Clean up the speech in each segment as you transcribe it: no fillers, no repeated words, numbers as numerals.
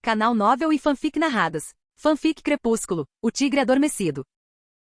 Canal Novel e Fanfic Narradas. Fanfic Crepúsculo, O Tigre Adormecido.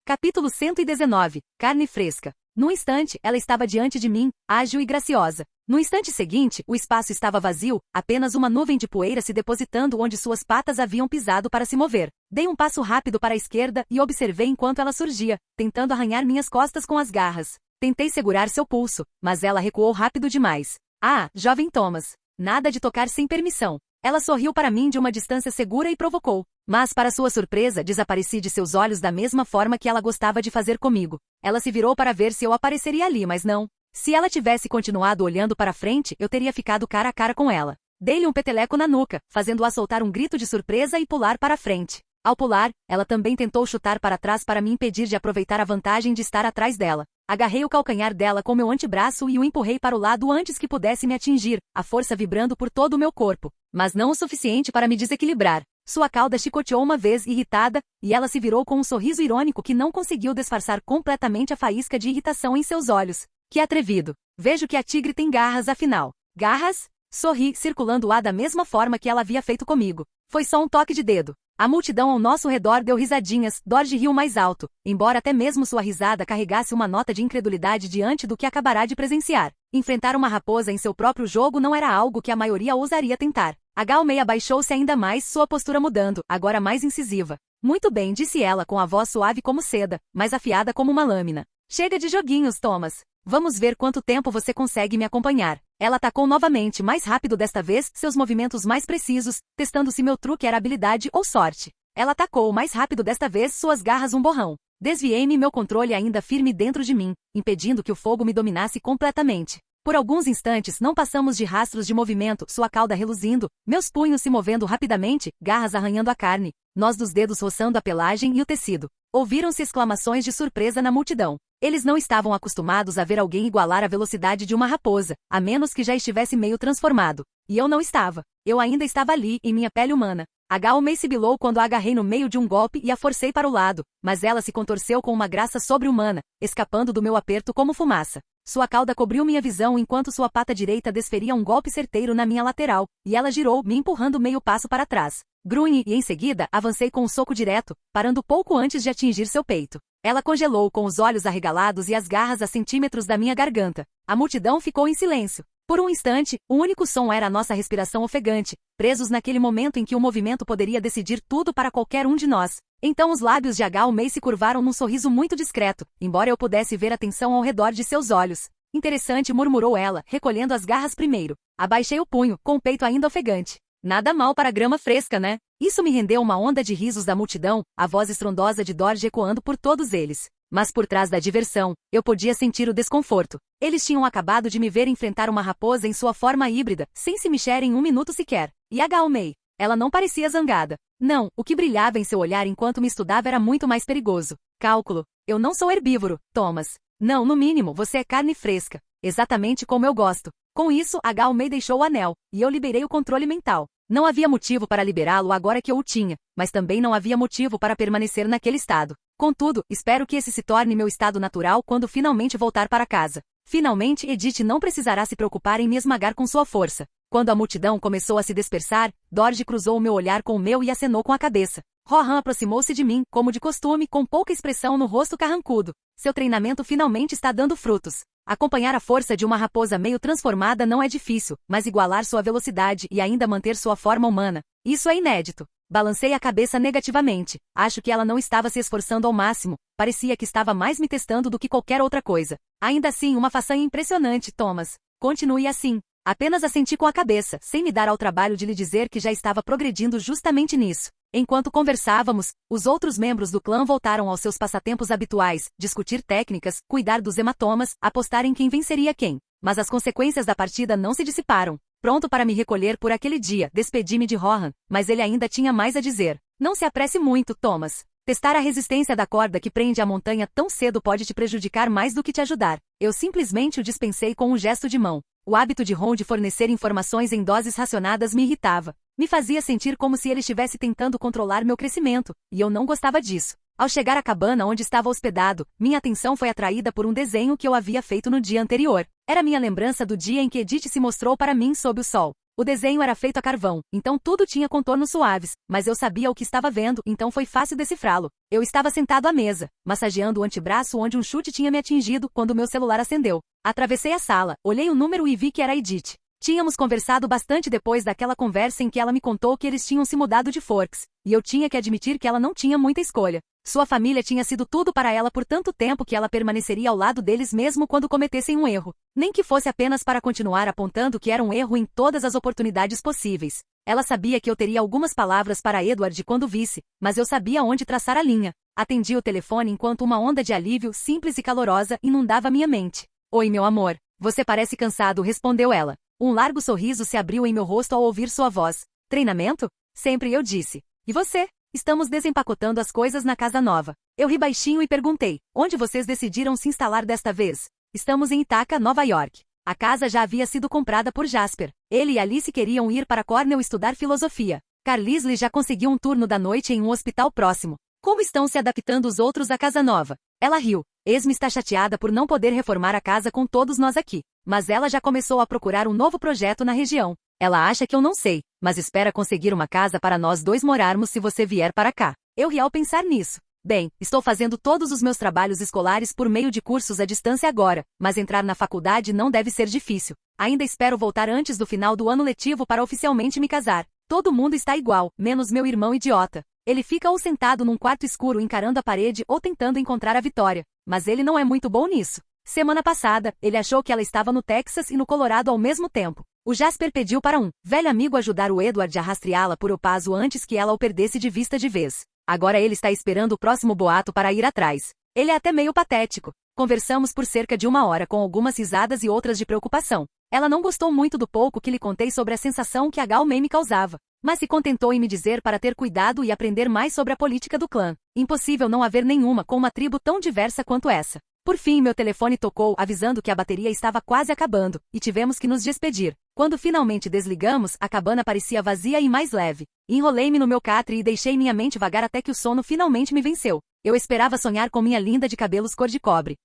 Capítulo 119, Carne Fresca. Num instante, ela estava diante de mim, ágil e graciosa. No instante seguinte, o espaço estava vazio, apenas uma nuvem de poeira se depositando onde suas patas haviam pisado para se mover. Dei um passo rápido para a esquerda e observei enquanto ela surgia, tentando arranhar minhas costas com as garras. Tentei segurar seu pulso, mas ela recuou rápido demais. Ah, jovem Thomas. Nada de tocar sem permissão. Ela sorriu para mim de uma distância segura e provocou. Mas, para sua surpresa, desapareci de seus olhos da mesma forma que ela gostava de fazer comigo. Ela se virou para ver se eu apareceria ali, mas não. Se ela tivesse continuado olhando para frente, eu teria ficado cara a cara com ela. Dei-lhe um peteleco na nuca, fazendo-a soltar um grito de surpresa e pular para frente. Ao pular, ela também tentou chutar para trás para me impedir de aproveitar a vantagem de estar atrás dela. Agarrei o calcanhar dela com meu antebraço e o empurrei para o lado antes que pudesse me atingir, a força vibrando por todo o meu corpo. Mas não o suficiente para me desequilibrar. Sua cauda chicoteou uma vez, irritada, e ela se virou com um sorriso irônico que não conseguiu disfarçar completamente a faísca de irritação em seus olhos. Que atrevido! Vejo que a tigre tem garras afinal. Garras? Sorri, circulando-a da mesma forma que ela havia feito comigo. Foi só um toque de dedo. A multidão ao nosso redor deu risadinhas, Dorje riu mais alto, embora até mesmo sua risada carregasse uma nota de incredulidade diante do que acabará de presenciar. Enfrentar uma raposa em seu próprio jogo não era algo que a maioria ousaria tentar. A Galmei abaixou-se ainda mais, sua postura mudando, agora mais incisiva. Muito bem, disse ela com a voz suave como seda, mas afiada como uma lâmina. Chega de joguinhos, Thomas. Vamos ver quanto tempo você consegue me acompanhar. Ela atacou novamente, mais rápido desta vez, seus movimentos mais precisos, testando se meu truque era habilidade ou sorte. Ela atacou mais rápido desta vez, suas garras um borrão. Desviei-me, meu controle ainda firme dentro de mim, impedindo que o fogo me dominasse completamente. Por alguns instantes não passamos de rastros de movimento, sua cauda reluzindo, meus punhos se movendo rapidamente, garras arranhando a carne, nós dos dedos roçando a pelagem e o tecido. Ouviram-se exclamações de surpresa na multidão. Eles não estavam acostumados a ver alguém igualar a velocidade de uma raposa, a menos que já estivesse meio transformado. E eu não estava. Eu ainda estava ali, em minha pele humana. A Galmei sibilou quando a agarrei no meio de um golpe e a forcei para o lado, mas ela se contorceu com uma graça sobre-humana, escapando do meu aperto como fumaça. Sua cauda cobriu minha visão enquanto sua pata direita desferia um golpe certeiro na minha lateral, e ela girou, me empurrando meio passo para trás. Grunhe e em seguida, avancei com um soco direto, parando pouco antes de atingir seu peito. Ela congelou com os olhos arregalados e as garras a centímetros da minha garganta. A multidão ficou em silêncio. Por um instante, o único som era a nossa respiração ofegante, presos naquele momento em que o movimento poderia decidir tudo para qualquer um de nós. Então os lábios de Galmei se curvaram num sorriso muito discreto, embora eu pudesse ver a tensão ao redor de seus olhos. Interessante, murmurou ela, recolhendo as garras primeiro. Abaixei o punho, com o peito ainda ofegante. Nada mal para grama fresca, né? Isso me rendeu uma onda de risos da multidão, a voz estrondosa de Dorje ecoando por todos eles. Mas por trás da diversão, eu podia sentir o desconforto. Eles tinham acabado de me ver enfrentar uma raposa em sua forma híbrida, sem se mexer em um minuto sequer. E a Galmei? Ela não parecia zangada. Não, o que brilhava em seu olhar enquanto me estudava era muito mais perigoso. Cálculo. Eu não sou herbívoro, Thomas. Não, no mínimo, você é carne fresca. Exatamente como eu gosto. Com isso, a Galmei deixou o anel, e eu liberei o controle mental. Não havia motivo para liberá-lo agora que eu o tinha, mas também não havia motivo para permanecer naquele estado. Contudo, espero que esse se torne meu estado natural quando finalmente voltar para casa. Finalmente, Edith não precisará se preocupar em me esmagar com sua força. Quando a multidão começou a se dispersar, Dorje cruzou o meu olhar com o meu e acenou com a cabeça. Rohan aproximou-se de mim, como de costume, com pouca expressão no rosto carrancudo. Seu treinamento finalmente está dando frutos. Acompanhar a força de uma raposa meio transformada não é difícil, mas igualar sua velocidade e ainda manter sua forma humana, isso é inédito. Balancei a cabeça negativamente. Acho que ela não estava se esforçando ao máximo, parecia que estava mais me testando do que qualquer outra coisa. Ainda assim, uma façanha impressionante, Thomas. Continue assim. Apenas assenti com a cabeça, sem me dar ao trabalho de lhe dizer que já estava progredindo justamente nisso. Enquanto conversávamos, os outros membros do clã voltaram aos seus passatempos habituais, discutir técnicas, cuidar dos hematomas, apostar em quem venceria quem. Mas as consequências da partida não se dissiparam. Pronto para me recolher por aquele dia, despedi-me de Rohan, mas ele ainda tinha mais a dizer. Não se apresse muito, Thomas. Testar a resistência da corda que prende a montanha tão cedo pode te prejudicar mais do que te ajudar. Eu simplesmente o dispensei com um gesto de mão. O hábito de Ron de fornecer informações em doses racionadas me irritava. Me fazia sentir como se ele estivesse tentando controlar meu crescimento, e eu não gostava disso. Ao chegar à cabana onde estava hospedado, minha atenção foi atraída por um desenho que eu havia feito no dia anterior. Era minha lembrança do dia em que Edith se mostrou para mim sob o sol. O desenho era feito a carvão, então tudo tinha contornos suaves, mas eu sabia o que estava vendo, então foi fácil decifrá-lo. Eu estava sentado à mesa, massageando o antebraço onde um chute tinha me atingido quando meu celular acendeu. Atravessei a sala, olhei o número e vi que era a Edith. Tínhamos conversado bastante depois daquela conversa em que ela me contou que eles tinham se mudado de Forks, e eu tinha que admitir que ela não tinha muita escolha. Sua família tinha sido tudo para ela por tanto tempo que ela permaneceria ao lado deles mesmo quando cometessem um erro, nem que fosse apenas para continuar apontando que era um erro em todas as oportunidades possíveis. Ela sabia que eu teria algumas palavras para Edward quando visse, mas eu sabia onde traçar a linha. Atendi o telefone enquanto uma onda de alívio simples e calorosa inundava minha mente. Oi, meu amor. Você parece cansado, respondeu ela. Um largo sorriso se abriu em meu rosto ao ouvir sua voz. Treinamento? Sempre, eu disse. E você? Estamos desempacotando as coisas na casa nova. Eu ri baixinho e perguntei, onde vocês decidiram se instalar desta vez? Estamos em Ithaca, Nova York. A casa já havia sido comprada por Jasper. Ele e Alice queriam ir para Cornell estudar filosofia. Carlisle já conseguiu um turno da noite em um hospital próximo. Como estão se adaptando os outros à casa nova? Ela riu. Esme está chateada por não poder reformar a casa com todos nós aqui. Mas ela já começou a procurar um novo projeto na região. Ela acha que eu não sei, mas espera conseguir uma casa para nós dois morarmos se você vier para cá. Eu ri ao pensar nisso. Bem, estou fazendo todos os meus trabalhos escolares por meio de cursos à distância agora, mas entrar na faculdade não deve ser difícil. Ainda espero voltar antes do final do ano letivo para oficialmente me casar. Todo mundo está igual, menos meu irmão idiota. Ele fica ou sentado num quarto escuro encarando a parede ou tentando encontrar a Vitória. Mas ele não é muito bom nisso. Semana passada, ele achou que ela estava no Texas e no Colorado ao mesmo tempo. O Jasper pediu para um velho amigo ajudar o Edward a rastreá-la por El Paso antes que ela o perdesse de vista de vez. Agora ele está esperando o próximo boato para ir atrás. Ele é até meio patético. Conversamos por cerca de 1 hora com algumas risadas e outras de preocupação. Ela não gostou muito do pouco que lhe contei sobre a sensação que a Gal May me causava, mas se contentou em me dizer para ter cuidado e aprender mais sobre a política do clã. Impossível não haver nenhuma com uma tribo tão diversa quanto essa. Por fim, meu telefone tocou, avisando que a bateria estava quase acabando, e tivemos que nos despedir. Quando finalmente desligamos, a cabana parecia vazia e mais leve. Enrolei-me no meu catre e deixei minha mente vagar até que o sono finalmente me venceu. Eu esperava sonhar com minha linda de cabelos cor de cobre.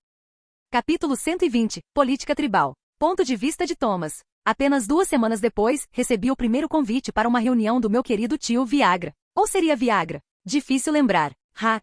Capítulo 120. Política tribal. Ponto de vista de Thomas. Apenas 2 semanas depois, recebi o primeiro convite para uma reunião do meu querido tio Viagra. Ou seria Viagra? Difícil lembrar.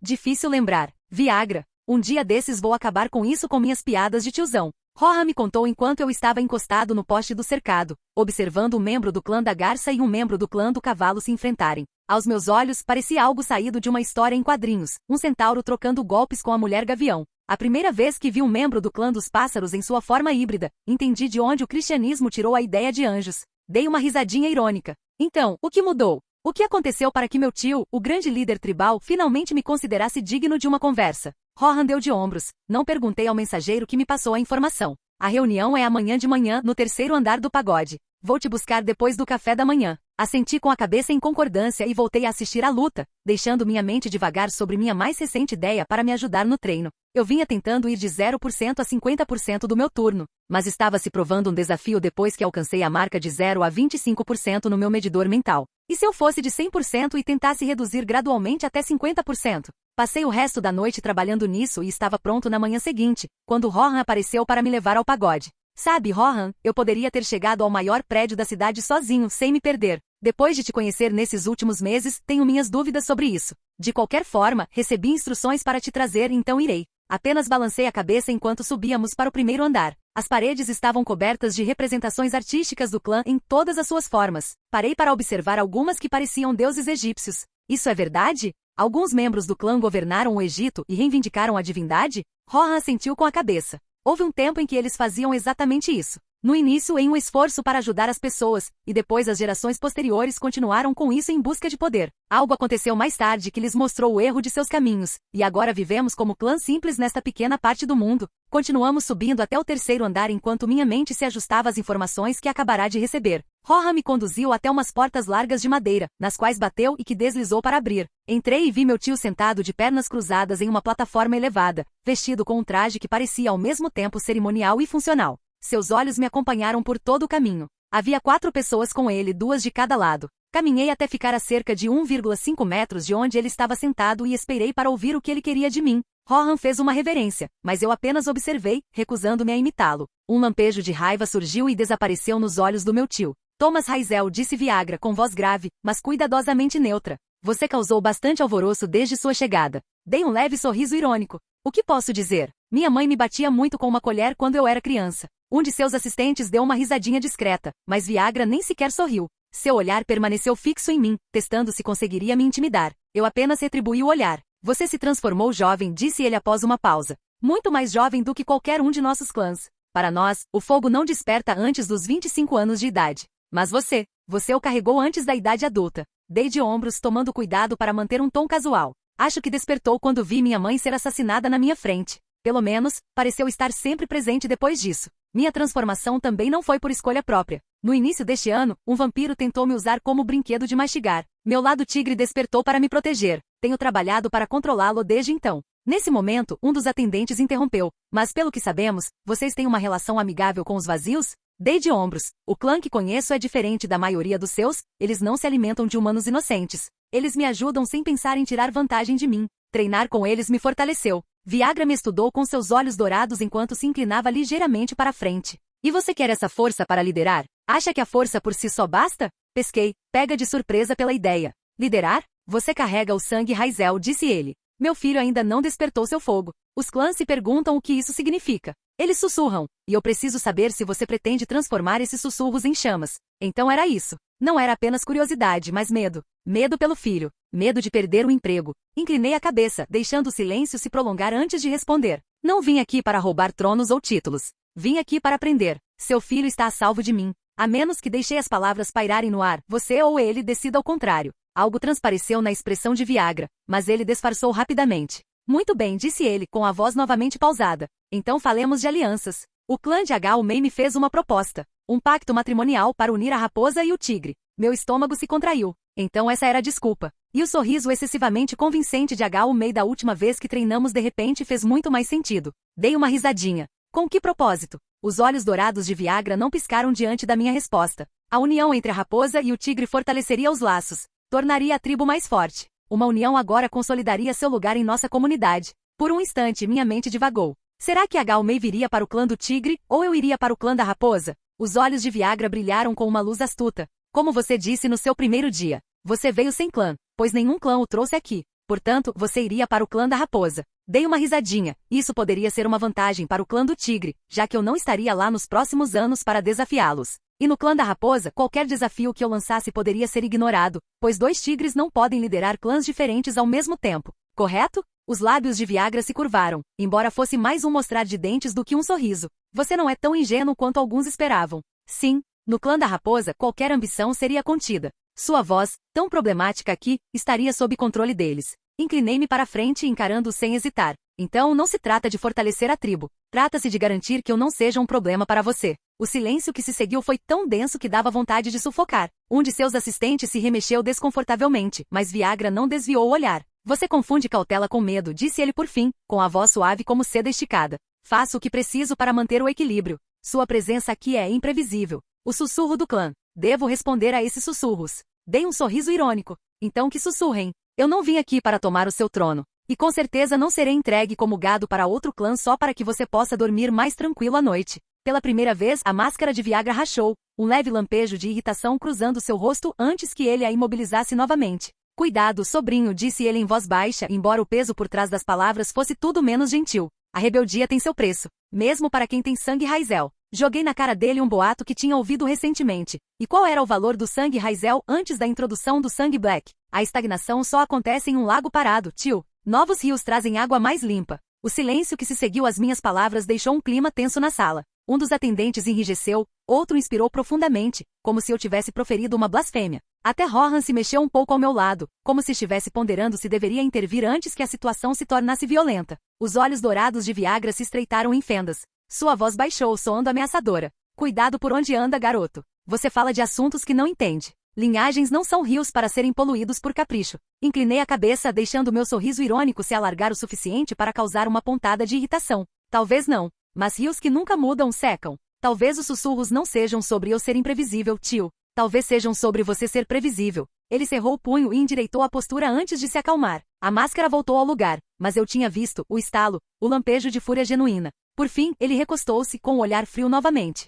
Difícil lembrar. Viagra. Um dia desses vou acabar com isso com minhas piadas de tiozão. Rohan me contou enquanto eu estava encostado no poste do cercado, observando um membro do clã da Garça e um membro do clã do Cavalo se enfrentarem. Aos meus olhos, parecia algo saído de uma história em quadrinhos, um centauro trocando golpes com a mulher gavião. A primeira vez que vi um membro do clã dos pássaros em sua forma híbrida, entendi de onde o cristianismo tirou a ideia de anjos. Dei uma risadinha irônica. Então, o que mudou? O que aconteceu para que meu tio, o grande líder tribal, finalmente me considerasse digno de uma conversa? Rohan deu de ombros. Não perguntei ao mensageiro que me passou a informação. A reunião é amanhã de manhã, no 3º andar do pagode. Vou te buscar depois do café da manhã. Assenti com a cabeça em concordância e voltei a assistir à luta, deixando minha mente divagar sobre minha mais recente ideia para me ajudar no treino. Eu vinha tentando ir de 0% a 50% do meu turno, mas estava se provando um desafio depois que alcancei a marca de 0 a 25% no meu medidor mental. E se eu fosse de 100% e tentasse reduzir gradualmente até 50%? Passei o resto da noite trabalhando nisso e estava pronto na manhã seguinte, quando Rohan apareceu para me levar ao pagode. Sabe, Rohan, eu poderia ter chegado ao maior prédio da cidade sozinho, sem me perder. Depois de te conhecer nesses últimos meses, tenho minhas dúvidas sobre isso. De qualquer forma, recebi instruções para te trazer, então irei. Apenas balancei a cabeça enquanto subíamos para o 1º andar. As paredes estavam cobertas de representações artísticas do clã em todas as suas formas. Parei para observar algumas que pareciam deuses egípcios. Isso é verdade? Alguns membros do clã governaram o Egito e reivindicaram a divindade? Rohan assentiu com a cabeça. Houve um tempo em que eles faziam exatamente isso. No início em um esforço para ajudar as pessoas, e depois as gerações posteriores continuaram com isso em busca de poder. Algo aconteceu mais tarde que lhes mostrou o erro de seus caminhos, e agora vivemos como clã simples nesta pequena parte do mundo. Continuamos subindo até o 3º andar enquanto minha mente se ajustava às informações que acabará de receber. Rohan me conduziu até umas portas largas de madeira, nas quais bateu e que deslizou para abrir. Entrei e vi meu tio sentado de pernas cruzadas em uma plataforma elevada, vestido com um traje que parecia ao mesmo tempo cerimonial e funcional. Seus olhos me acompanharam por todo o caminho. Havia 4 pessoas com ele, 2 de cada lado. Caminhei até ficar a cerca de 1,5 metros de onde ele estava sentado e esperei para ouvir o que ele queria de mim. Rohan fez uma reverência, mas eu apenas observei, recusando-me a imitá-lo. Um lampejo de raiva surgiu e desapareceu nos olhos do meu tio. Thomas Raisel, disse Viagra com voz grave, mas cuidadosamente neutra. Você causou bastante alvoroço desde sua chegada. Dei um leve sorriso irônico. O que posso dizer? Minha mãe me batia muito com uma colher quando eu era criança. Um de seus assistentes deu uma risadinha discreta, mas Viagra nem sequer sorriu. Seu olhar permaneceu fixo em mim, testando se conseguiria me intimidar. Eu apenas retribuí o olhar. Você se transformou jovem, disse ele após uma pausa. Muito mais jovem do que qualquer um de nossos clãs. Para nós, o fogo não desperta antes dos 25 anos de idade. Mas você o carregou antes da idade adulta. Dei de ombros, tomando cuidado para manter um tom casual. Acho que despertou quando vi minha mãe ser assassinada na minha frente. Pelo menos, pareceu estar sempre presente depois disso. Minha transformação também não foi por escolha própria. No início deste ano, um vampiro tentou me usar como brinquedo de mastigar. Meu lado tigre despertou para me proteger. Tenho trabalhado para controlá-lo desde então. Nesse momento, um dos atendentes interrompeu. Mas pelo que sabemos, vocês têm uma relação amigável com os vazios? Dei de ombros. O clã que conheço é diferente da maioria dos seus, eles não se alimentam de humanos inocentes. Eles me ajudam sem pensar em tirar vantagem de mim. Treinar com eles me fortaleceu. Viagra me estudou com seus olhos dourados enquanto se inclinava ligeiramente para a frente. E você quer essa força para liderar? Acha que a força por si só basta? Pesquei, pega de surpresa pela ideia. Liderar? Você carrega o sangue Raisel, disse ele. Meu filho ainda não despertou seu fogo. Os clãs se perguntam o que isso significa. Eles sussurram, e eu preciso saber se você pretende transformar esses sussurros em chamas. Então era isso. Não era apenas curiosidade, mas medo. Medo pelo filho. Medo de perder o emprego. Inclinei a cabeça, deixando o silêncio se prolongar antes de responder. Não vim aqui para roubar tronos ou títulos. Vim aqui para aprender. Seu filho está a salvo de mim. A menos que deixei as palavras pairarem no ar, você ou ele decida ao contrário. Algo transpareceu na expressão de Viagra, mas ele disfarçou rapidamente. Muito bem, disse ele, com a voz novamente pausada. Então falemos de alianças. O clã de Agalmei me fez uma proposta. Um pacto matrimonial para unir a raposa e o tigre. Meu estômago se contraiu. Então essa era a desculpa. E o sorriso excessivamente convincente de Agalmei da última vez que treinamos de repente fez muito mais sentido. Dei uma risadinha. Com que propósito? Os olhos dourados de Viagra não piscaram diante da minha resposta. A união entre a raposa e o tigre fortaleceria os laços. Tornaria a tribo mais forte. Uma união agora consolidaria seu lugar em nossa comunidade. Por um instante minha mente divagou. Será que Agalmei viria para o clã do tigre, ou eu iria para o clã da raposa? Os olhos de Viagra brilharam com uma luz astuta. Como você disse no seu primeiro dia, você veio sem clã, pois nenhum clã o trouxe aqui. Portanto, você iria para o clã da raposa. Dei uma risadinha. Isso poderia ser uma vantagem para o clã do tigre, já que eu não estaria lá nos próximos anos para desafiá-los. E no clã da raposa, qualquer desafio que eu lançasse poderia ser ignorado, pois dois tigres não podem liderar clãs diferentes ao mesmo tempo. Correto? Os lábios de Viagra se curvaram, embora fosse mais um mostrar de dentes do que um sorriso. Você não é tão ingênuo quanto alguns esperavam. Sim, no clã da raposa, qualquer ambição seria contida. Sua voz, tão problemática aqui, estaria sob controle deles. Inclinei-me para a frente encarando-o sem hesitar. Então não se trata de fortalecer a tribo. Trata-se de garantir que eu não seja um problema para você. O silêncio que se seguiu foi tão denso que dava vontade de sufocar. Um de seus assistentes se remexeu desconfortavelmente, mas Viagra não desviou o olhar. Você confunde cautela com medo, disse ele por fim, com a voz suave como seda esticada. Faço o que preciso para manter o equilíbrio. Sua presença aqui é imprevisível. O sussurro do clã. Devo responder a esses sussurros. Dei um sorriso irônico. Então que sussurrem. Eu não vim aqui para tomar o seu trono. E com certeza não serei entregue como gado para outro clã só para que você possa dormir mais tranquilo à noite. Pela primeira vez, a máscara de Viagra rachou, um leve lampejo de irritação cruzando seu rosto antes que ele a imobilizasse novamente. Cuidado, sobrinho, disse ele em voz baixa, embora o peso por trás das palavras fosse tudo menos gentil. A rebeldia tem seu preço, mesmo para quem tem sangue Raisel. Joguei na cara dele um boato que tinha ouvido recentemente. E qual era o valor do sangue Raisel antes da introdução do sangue Black? A estagnação só acontece em um lago parado, tio. Novos rios trazem água mais limpa. O silêncio que se seguiu às minhas palavras deixou um clima tenso na sala. Um dos atendentes enrijeceu, outro inspirou profundamente, como se eu tivesse proferido uma blasfêmia. Até Rohan se mexeu um pouco ao meu lado, como se estivesse ponderando se deveria intervir antes que a situação se tornasse violenta. Os olhos dourados de Viagra se estreitaram em fendas. Sua voz baixou, soando ameaçadora. Cuidado por onde anda, garoto. Você fala de assuntos que não entende. Linhagens não são rios para serem poluídos por capricho. Inclinei a cabeça, deixando meu sorriso irônico se alargar o suficiente para causar uma pontada de irritação. Talvez não. Mas rios que nunca mudam secam. Talvez os sussurros não sejam sobre eu ser imprevisível, tio. Talvez sejam sobre você ser previsível. Ele cerrou o punho e endireitou a postura antes de se acalmar. A máscara voltou ao lugar, mas eu tinha visto o estalo, o lampejo de fúria genuína. Por fim, ele recostou-se com o olhar frio novamente.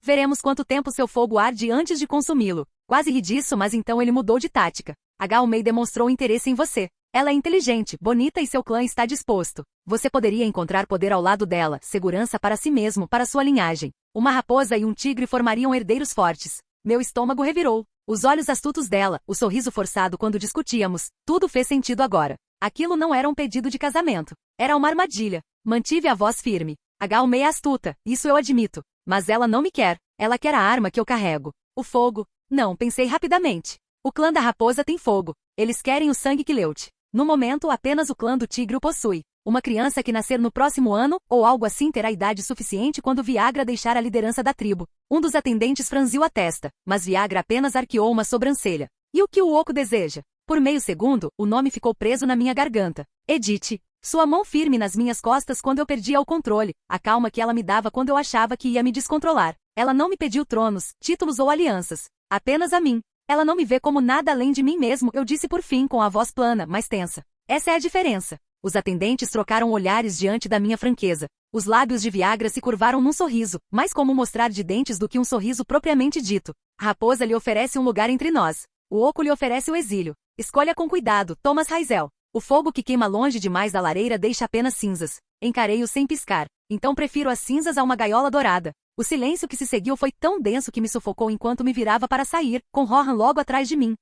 Veremos quanto tempo seu fogo arde antes de consumi-lo. Quase ri disso, mas então ele mudou de tática. A Gao Mei demonstrou interesse em você. Ela é inteligente, bonita e seu clã está disposto. Você poderia encontrar poder ao lado dela, segurança para si mesmo, para sua linhagem. Uma raposa e um tigre formariam herdeiros fortes. Meu estômago revirou. Os olhos astutos dela, o sorriso forçado quando discutíamos, tudo fez sentido agora. Aquilo não era um pedido de casamento. Era uma armadilha. Mantive a voz firme. A Gao Mei é astuta, isso eu admito. Mas ela não me quer. Ela quer a arma que eu carrego. O fogo. Não, pensei rapidamente. O clã da raposa tem fogo. Eles querem o sangue Qileut. No momento, apenas o clã do tigre o possui. Uma criança que nascer no próximo ano, ou algo assim, terá idade suficiente quando Viagra deixar a liderança da tribo. Um dos atendentes franziu a testa, mas Viagra apenas arqueou uma sobrancelha. E o que o oco deseja? Por meio segundo, o nome ficou preso na minha garganta. Edith. Sua mão firme nas minhas costas quando eu perdia o controle, a calma que ela me dava quando eu achava que ia me descontrolar. Ela não me pediu tronos, títulos ou alianças. Apenas a mim. Ela não me vê como nada além de mim mesmo, eu disse por fim com a voz plana, mas tensa. Essa é a diferença. Os atendentes trocaram olhares diante da minha franqueza. Os lábios de Viagra se curvaram num sorriso, mais como mostrar de dentes do que um sorriso propriamente dito. A raposa lhe oferece um lugar entre nós. O oco lhe oferece o exílio. Escolha com cuidado, Thomas Raizel. O fogo que queima longe demais da lareira deixa apenas cinzas. Encarei-o sem piscar. Então prefiro as cinzas a uma gaiola dourada. O silêncio que se seguiu foi tão denso que me sufocou enquanto me virava para sair, com Rohan logo atrás de mim.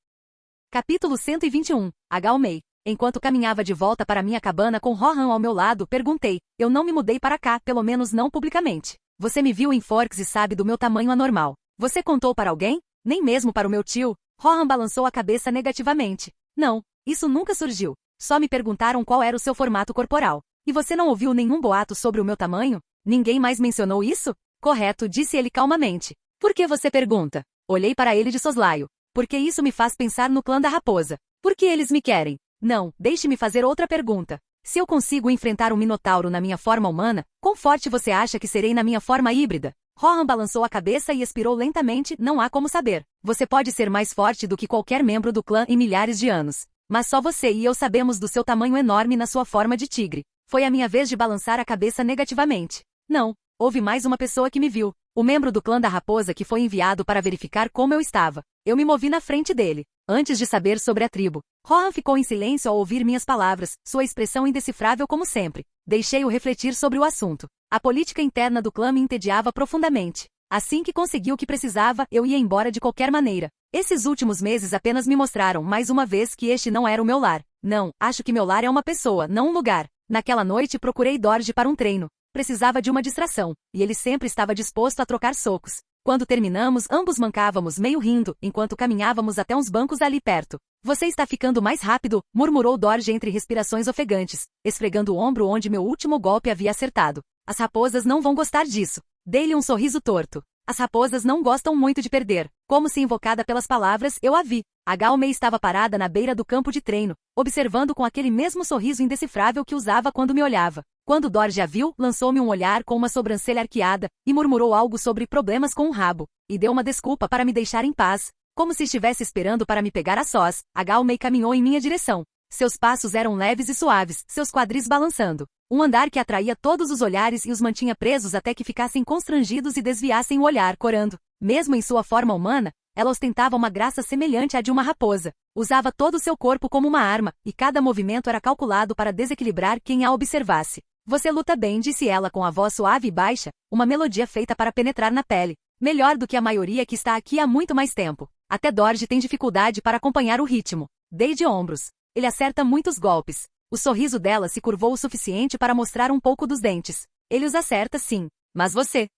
Capítulo 121. A Gao Mei. Enquanto caminhava de volta para minha cabana com Rohan ao meu lado, perguntei. Eu não me mudei para cá, pelo menos não publicamente. Você me viu em Forks e sabe do meu tamanho anormal. Você contou para alguém? Nem mesmo para o meu tio? Rohan balançou a cabeça negativamente. Não, isso nunca surgiu. Só me perguntaram qual era o seu formato corporal. E você não ouviu nenhum boato sobre o meu tamanho? Ninguém mais mencionou isso? Correto, disse ele calmamente. Por que você pergunta? Olhei para ele de soslaio. Porque isso me faz pensar no clã da raposa. Por que eles me querem? Não, deixe-me fazer outra pergunta. Se eu consigo enfrentar um minotauro na minha forma humana, quão forte você acha que serei na minha forma híbrida? Rohan balançou a cabeça e expirou lentamente, não há como saber. Você pode ser mais forte do que qualquer membro do clã em milhares de anos. Mas só você e eu sabemos do seu tamanho enorme na sua forma de tigre. Foi a minha vez de balançar a cabeça negativamente. Não, houve mais uma pessoa que me viu. O membro do clã da raposa que foi enviado para verificar como eu estava. Eu me movi na frente dele, antes de saber sobre a tribo. Rohan ficou em silêncio ao ouvir minhas palavras, sua expressão indecifrável como sempre. Deixei-o refletir sobre o assunto. A política interna do clã me entediava profundamente. Assim que consegui o que precisava, eu ia embora de qualquer maneira. Esses últimos meses apenas me mostraram mais uma vez que este não era o meu lar. Não, acho que meu lar é uma pessoa, não um lugar. Naquela noite procurei Dorje para um treino. Precisava de uma distração, e ele sempre estava disposto a trocar socos. Quando terminamos, ambos mancávamos meio rindo, enquanto caminhávamos até uns bancos ali perto. Você está ficando mais rápido, murmurou Dorje entre respirações ofegantes, esfregando o ombro onde meu último golpe havia acertado. As raposas não vão gostar disso. Dei-lhe um sorriso torto. As raposas não gostam muito de perder. Como se invocada pelas palavras, eu a vi. A Gao Mei estava parada na beira do campo de treino, observando com aquele mesmo sorriso indecifrável que usava quando me olhava. Quando Dorje a viu, lançou-me um olhar com uma sobrancelha arqueada, e murmurou algo sobre problemas com o rabo, e deu uma desculpa para me deixar em paz. Como se estivesse esperando para me pegar a sós, a Gao Mei caminhou em minha direção. Seus passos eram leves e suaves, seus quadris balançando. Um andar que atraía todos os olhares e os mantinha presos até que ficassem constrangidos e desviassem o olhar, corando. Mesmo em sua forma humana, ela ostentava uma graça semelhante à de uma raposa. Usava todo o seu corpo como uma arma, e cada movimento era calculado para desequilibrar quem a observasse. Você luta bem, disse ela com a voz suave e baixa, uma melodia feita para penetrar na pele. Melhor do que a maioria que está aqui há muito mais tempo. Até Dorje tem dificuldade para acompanhar o ritmo. Dei de ombros. Ele acerta muitos golpes. O sorriso dela se curvou o suficiente para mostrar um pouco dos dentes. Ele os acerta, sim. Mas você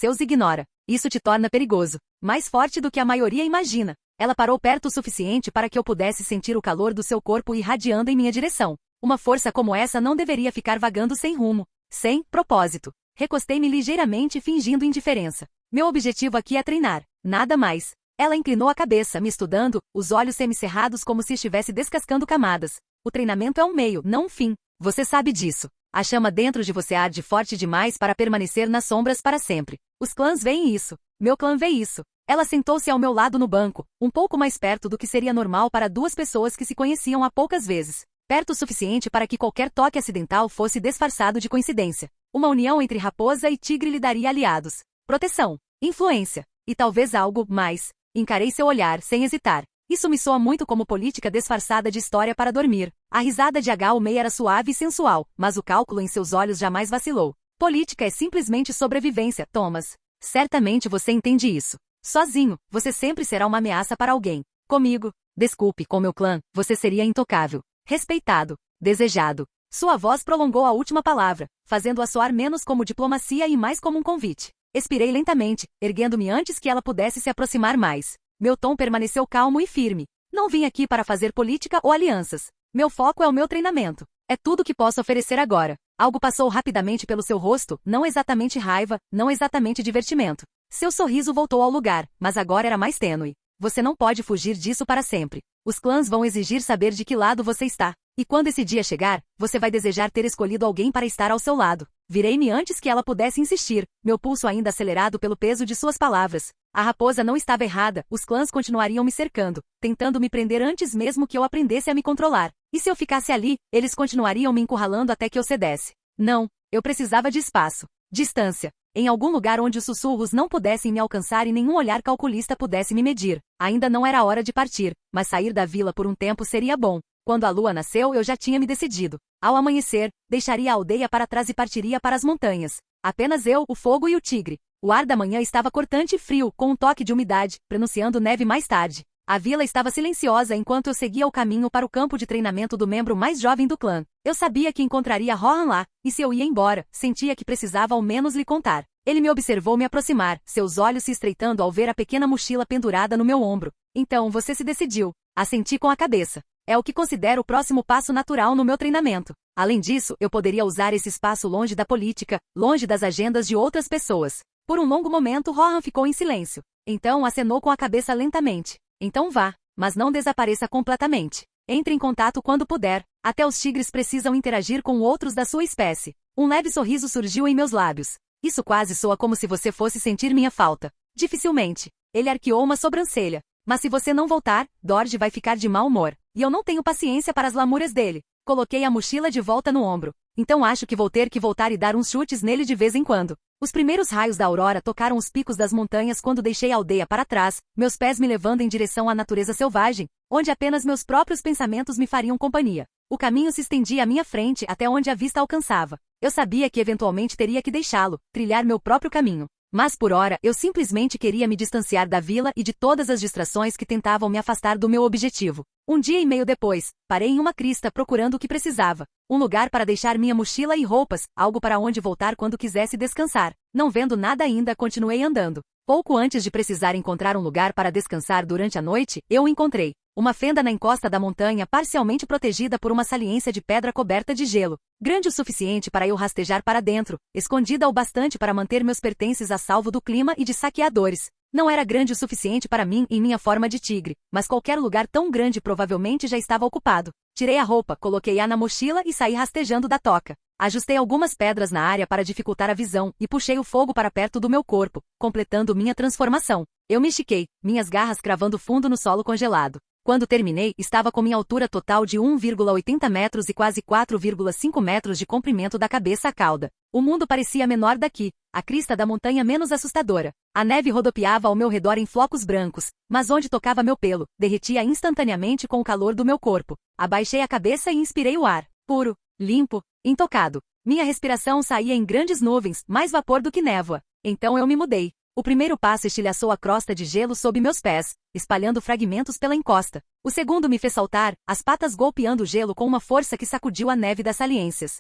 os ignora. Isso te torna perigoso. Mais forte do que a maioria imagina. Ela parou perto o suficiente para que eu pudesse sentir o calor do seu corpo irradiando em minha direção. Uma força como essa não deveria ficar vagando sem rumo. Sem propósito. Recostei-me ligeiramente fingindo indiferença. Meu objetivo aqui é treinar. Nada mais. Ela inclinou a cabeça, me estudando, os olhos semicerrados como se estivesse descascando camadas. O treinamento é um meio, não um fim. Você sabe disso. A chama dentro de você arde forte demais para permanecer nas sombras para sempre. Os clãs veem isso. Meu clã vê isso. Ela sentou-se ao meu lado no banco, um pouco mais perto do que seria normal para duas pessoas que se conheciam há poucas vezes. Perto o suficiente para que qualquer toque acidental fosse disfarçado de coincidência. Uma união entre raposa e tigre lhe daria aliados. Proteção. influência, e talvez algo mais. Encarei seu olhar, sem hesitar. Isso me soa muito como política disfarçada de história para dormir. A risada de H. era suave e sensual, mas o cálculo em seus olhos jamais vacilou. Política é simplesmente sobrevivência, Thomas. Certamente você entende isso. Sozinho, você sempre será uma ameaça para alguém. Comigo, desculpe, com meu clã, você seria intocável. Respeitado, desejado. Sua voz prolongou a última palavra, fazendo-a soar menos como diplomacia e mais como um convite. Expirei lentamente, erguendo-me antes que ela pudesse se aproximar mais. Meu tom permaneceu calmo e firme. Não vim aqui para fazer política ou alianças. Meu foco é o meu treinamento. É tudo que posso oferecer agora. Algo passou rapidamente pelo seu rosto, não exatamente raiva, não exatamente divertimento. Seu sorriso voltou ao lugar, mas agora era mais tênue. Você não pode fugir disso para sempre. Os clãs vão exigir saber de que lado você está. E quando esse dia chegar, você vai desejar ter escolhido alguém para estar ao seu lado. Virei-me antes que ela pudesse insistir, meu pulso ainda acelerado pelo peso de suas palavras. A raposa não estava errada, os clãs continuariam me cercando, tentando me prender antes mesmo que eu aprendesse a me controlar. E se eu ficasse ali, eles continuariam me encurralando até que eu cedesse. Não, eu precisava de espaço. Distância. Em algum lugar onde os sussurros não pudessem me alcançar e nenhum olhar calculista pudesse me medir. Ainda não era hora de partir, mas sair da vila por um tempo seria bom. Quando a lua nasceu, eu já tinha me decidido. Ao amanhecer, deixaria a aldeia para trás e partiria para as montanhas. Apenas eu, o fogo e o tigre. O ar da manhã estava cortante e frio, com um toque de umidade, pronunciando neve mais tarde. A vila estava silenciosa enquanto eu seguia o caminho para o campo de treinamento do membro mais jovem do clã. Eu sabia que encontraria Rohan lá, e se eu ia embora, sentia que precisava ao menos lhe contar. Ele me observou me aproximar, seus olhos se estreitando ao ver a pequena mochila pendurada no meu ombro. Então você se decidiu. Assenti com a cabeça. É o que considero o próximo passo natural no meu treinamento. Além disso, eu poderia usar esse espaço longe da política, longe das agendas de outras pessoas. Por um longo momento, Rohan ficou em silêncio. Então acenou com a cabeça lentamente. Então vá, mas não desapareça completamente. Entre em contato quando puder. Até os tigres precisam interagir com outros da sua espécie. Um leve sorriso surgiu em meus lábios. Isso quase soa como se você fosse sentir minha falta. Dificilmente. Ele arqueou uma sobrancelha. Mas se você não voltar, Dorje vai ficar de mau humor. E eu não tenho paciência para as lamúrias dele. Coloquei a mochila de volta no ombro. Então acho que vou ter que voltar e dar uns chutes nele de vez em quando. Os primeiros raios da aurora tocaram os picos das montanhas quando deixei a aldeia para trás, meus pés me levando em direção à natureza selvagem, onde apenas meus próprios pensamentos me fariam companhia. O caminho se estendia à minha frente até onde a vista alcançava. Eu sabia que eventualmente teria que deixá-lo, trilhar meu próprio caminho. Mas por hora, eu simplesmente queria me distanciar da vila e de todas as distrações que tentavam me afastar do meu objetivo. Um dia e meio depois, parei em uma crista procurando o que precisava. Um lugar para deixar minha mochila e roupas, algo para onde voltar quando quisesse descansar. Não vendo nada ainda, continuei andando. Pouco antes de precisar encontrar um lugar para descansar durante a noite, eu o encontrei. Uma fenda na encosta da montanha parcialmente protegida por uma saliência de pedra coberta de gelo. Grande o suficiente para eu rastejar para dentro, escondida o bastante para manter meus pertences a salvo do clima e de saqueadores. Não era grande o suficiente para mim em minha forma de tigre, mas qualquer lugar tão grande provavelmente já estava ocupado. Tirei a roupa, coloquei-a na mochila e saí rastejando da toca. Ajustei algumas pedras na área para dificultar a visão e puxei o fogo para perto do meu corpo, completando minha transformação. Eu me estiquei, minhas garras cravando fundo no solo congelado. Quando terminei, estava com minha altura total de 1,80 metros e quase 4,5 metros de comprimento da cabeça à cauda. O mundo parecia menor daqui, a crista da montanha menos assustadora. A neve rodopiava ao meu redor em flocos brancos, mas onde tocava meu pelo, derretia instantaneamente com o calor do meu corpo. Abaixei a cabeça e inspirei o ar. Puro, limpo, intocado. Minha respiração saía em grandes nuvens, mais vapor do que névoa. Então eu me mudei. O primeiro passo estilhaçou a crosta de gelo sob meus pés, espalhando fragmentos pela encosta. O segundo me fez saltar, as patas golpeando o gelo com uma força que sacudiu a neve das saliências.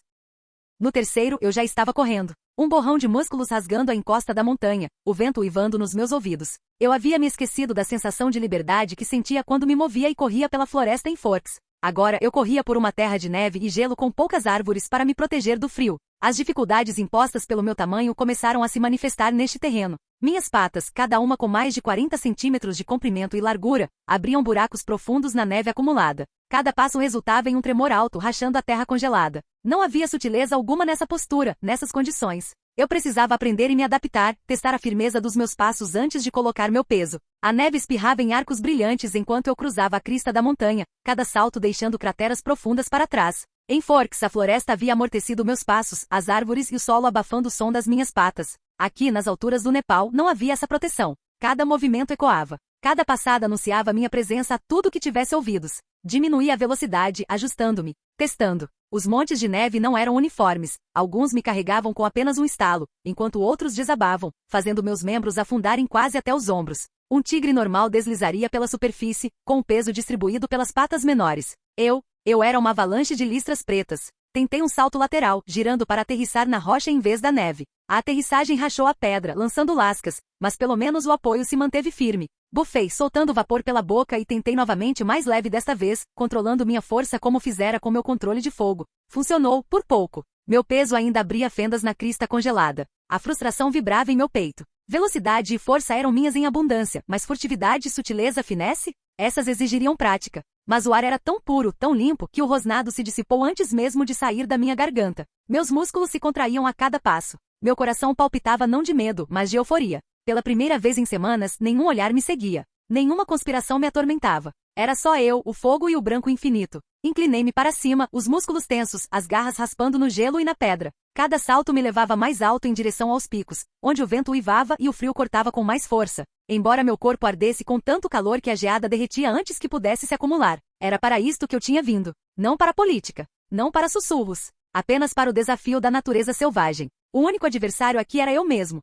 No terceiro, eu já estava correndo. Um borrão de músculos rasgando a encosta da montanha, o vento uivando nos meus ouvidos. Eu havia me esquecido da sensação de liberdade que sentia quando me movia e corria pela floresta em Forks. Agora eu corria por uma terra de neve e gelo com poucas árvores para me proteger do frio. As dificuldades impostas pelo meu tamanho começaram a se manifestar neste terreno. Minhas patas, cada uma com mais de 40 centímetros de comprimento e largura, abriam buracos profundos na neve acumulada. Cada passo resultava em um tremor alto rachando a terra congelada. Não havia sutileza alguma nessa postura, nessas condições. Eu precisava aprender e me adaptar, testar a firmeza dos meus passos antes de colocar meu peso. A neve espirrava em arcos brilhantes enquanto eu cruzava a crista da montanha, cada salto deixando crateras profundas para trás. Em Forks, a floresta havia amortecido meus passos, as árvores e o solo abafando o som das minhas patas. Aqui nas alturas do Nepal não havia essa proteção. Cada movimento ecoava. Cada passada anunciava minha presença a tudo que tivesse ouvidos. Diminuía a velocidade, ajustando-me, testando. Os montes de neve não eram uniformes. Alguns me carregavam com apenas um estalo, enquanto outros desabavam, fazendo meus membros afundarem quase até os ombros. Um tigre normal deslizaria pela superfície, com o peso distribuído pelas patas menores. Eu era uma avalanche de listras pretas. Tentei um salto lateral, girando para aterrissar na rocha em vez da neve. A aterrissagem rachou a pedra, lançando lascas, mas pelo menos o apoio se manteve firme. Bufei, soltando vapor pela boca e tentei novamente mais leve desta vez, controlando minha força como fizera com meu controle de fogo. Funcionou, por pouco. Meu peso ainda abria fendas na crista congelada. A frustração vibrava em meu peito. Velocidade e força eram minhas em abundância, mas furtividade, sutileza, finesse? Essas exigiriam prática. Mas o ar era tão puro, tão limpo, que o rosnado se dissipou antes mesmo de sair da minha garganta. Meus músculos se contraíam a cada passo. Meu coração palpitava não de medo, mas de euforia. Pela primeira vez em semanas, nenhum olhar me seguia. Nenhuma conspiração me atormentava. Era só eu, o fogo e o branco infinito. Inclinei-me para cima, os músculos tensos, as garras raspando no gelo e na pedra. Cada salto me levava mais alto em direção aos picos, onde o vento uivava e o frio cortava com mais força. Embora meu corpo ardesse com tanto calor que a geada derretia antes que pudesse se acumular. Era para isto que eu tinha vindo. Não para a política. Não para sussurros. Apenas para o desafio da natureza selvagem. O único adversário aqui era eu mesmo.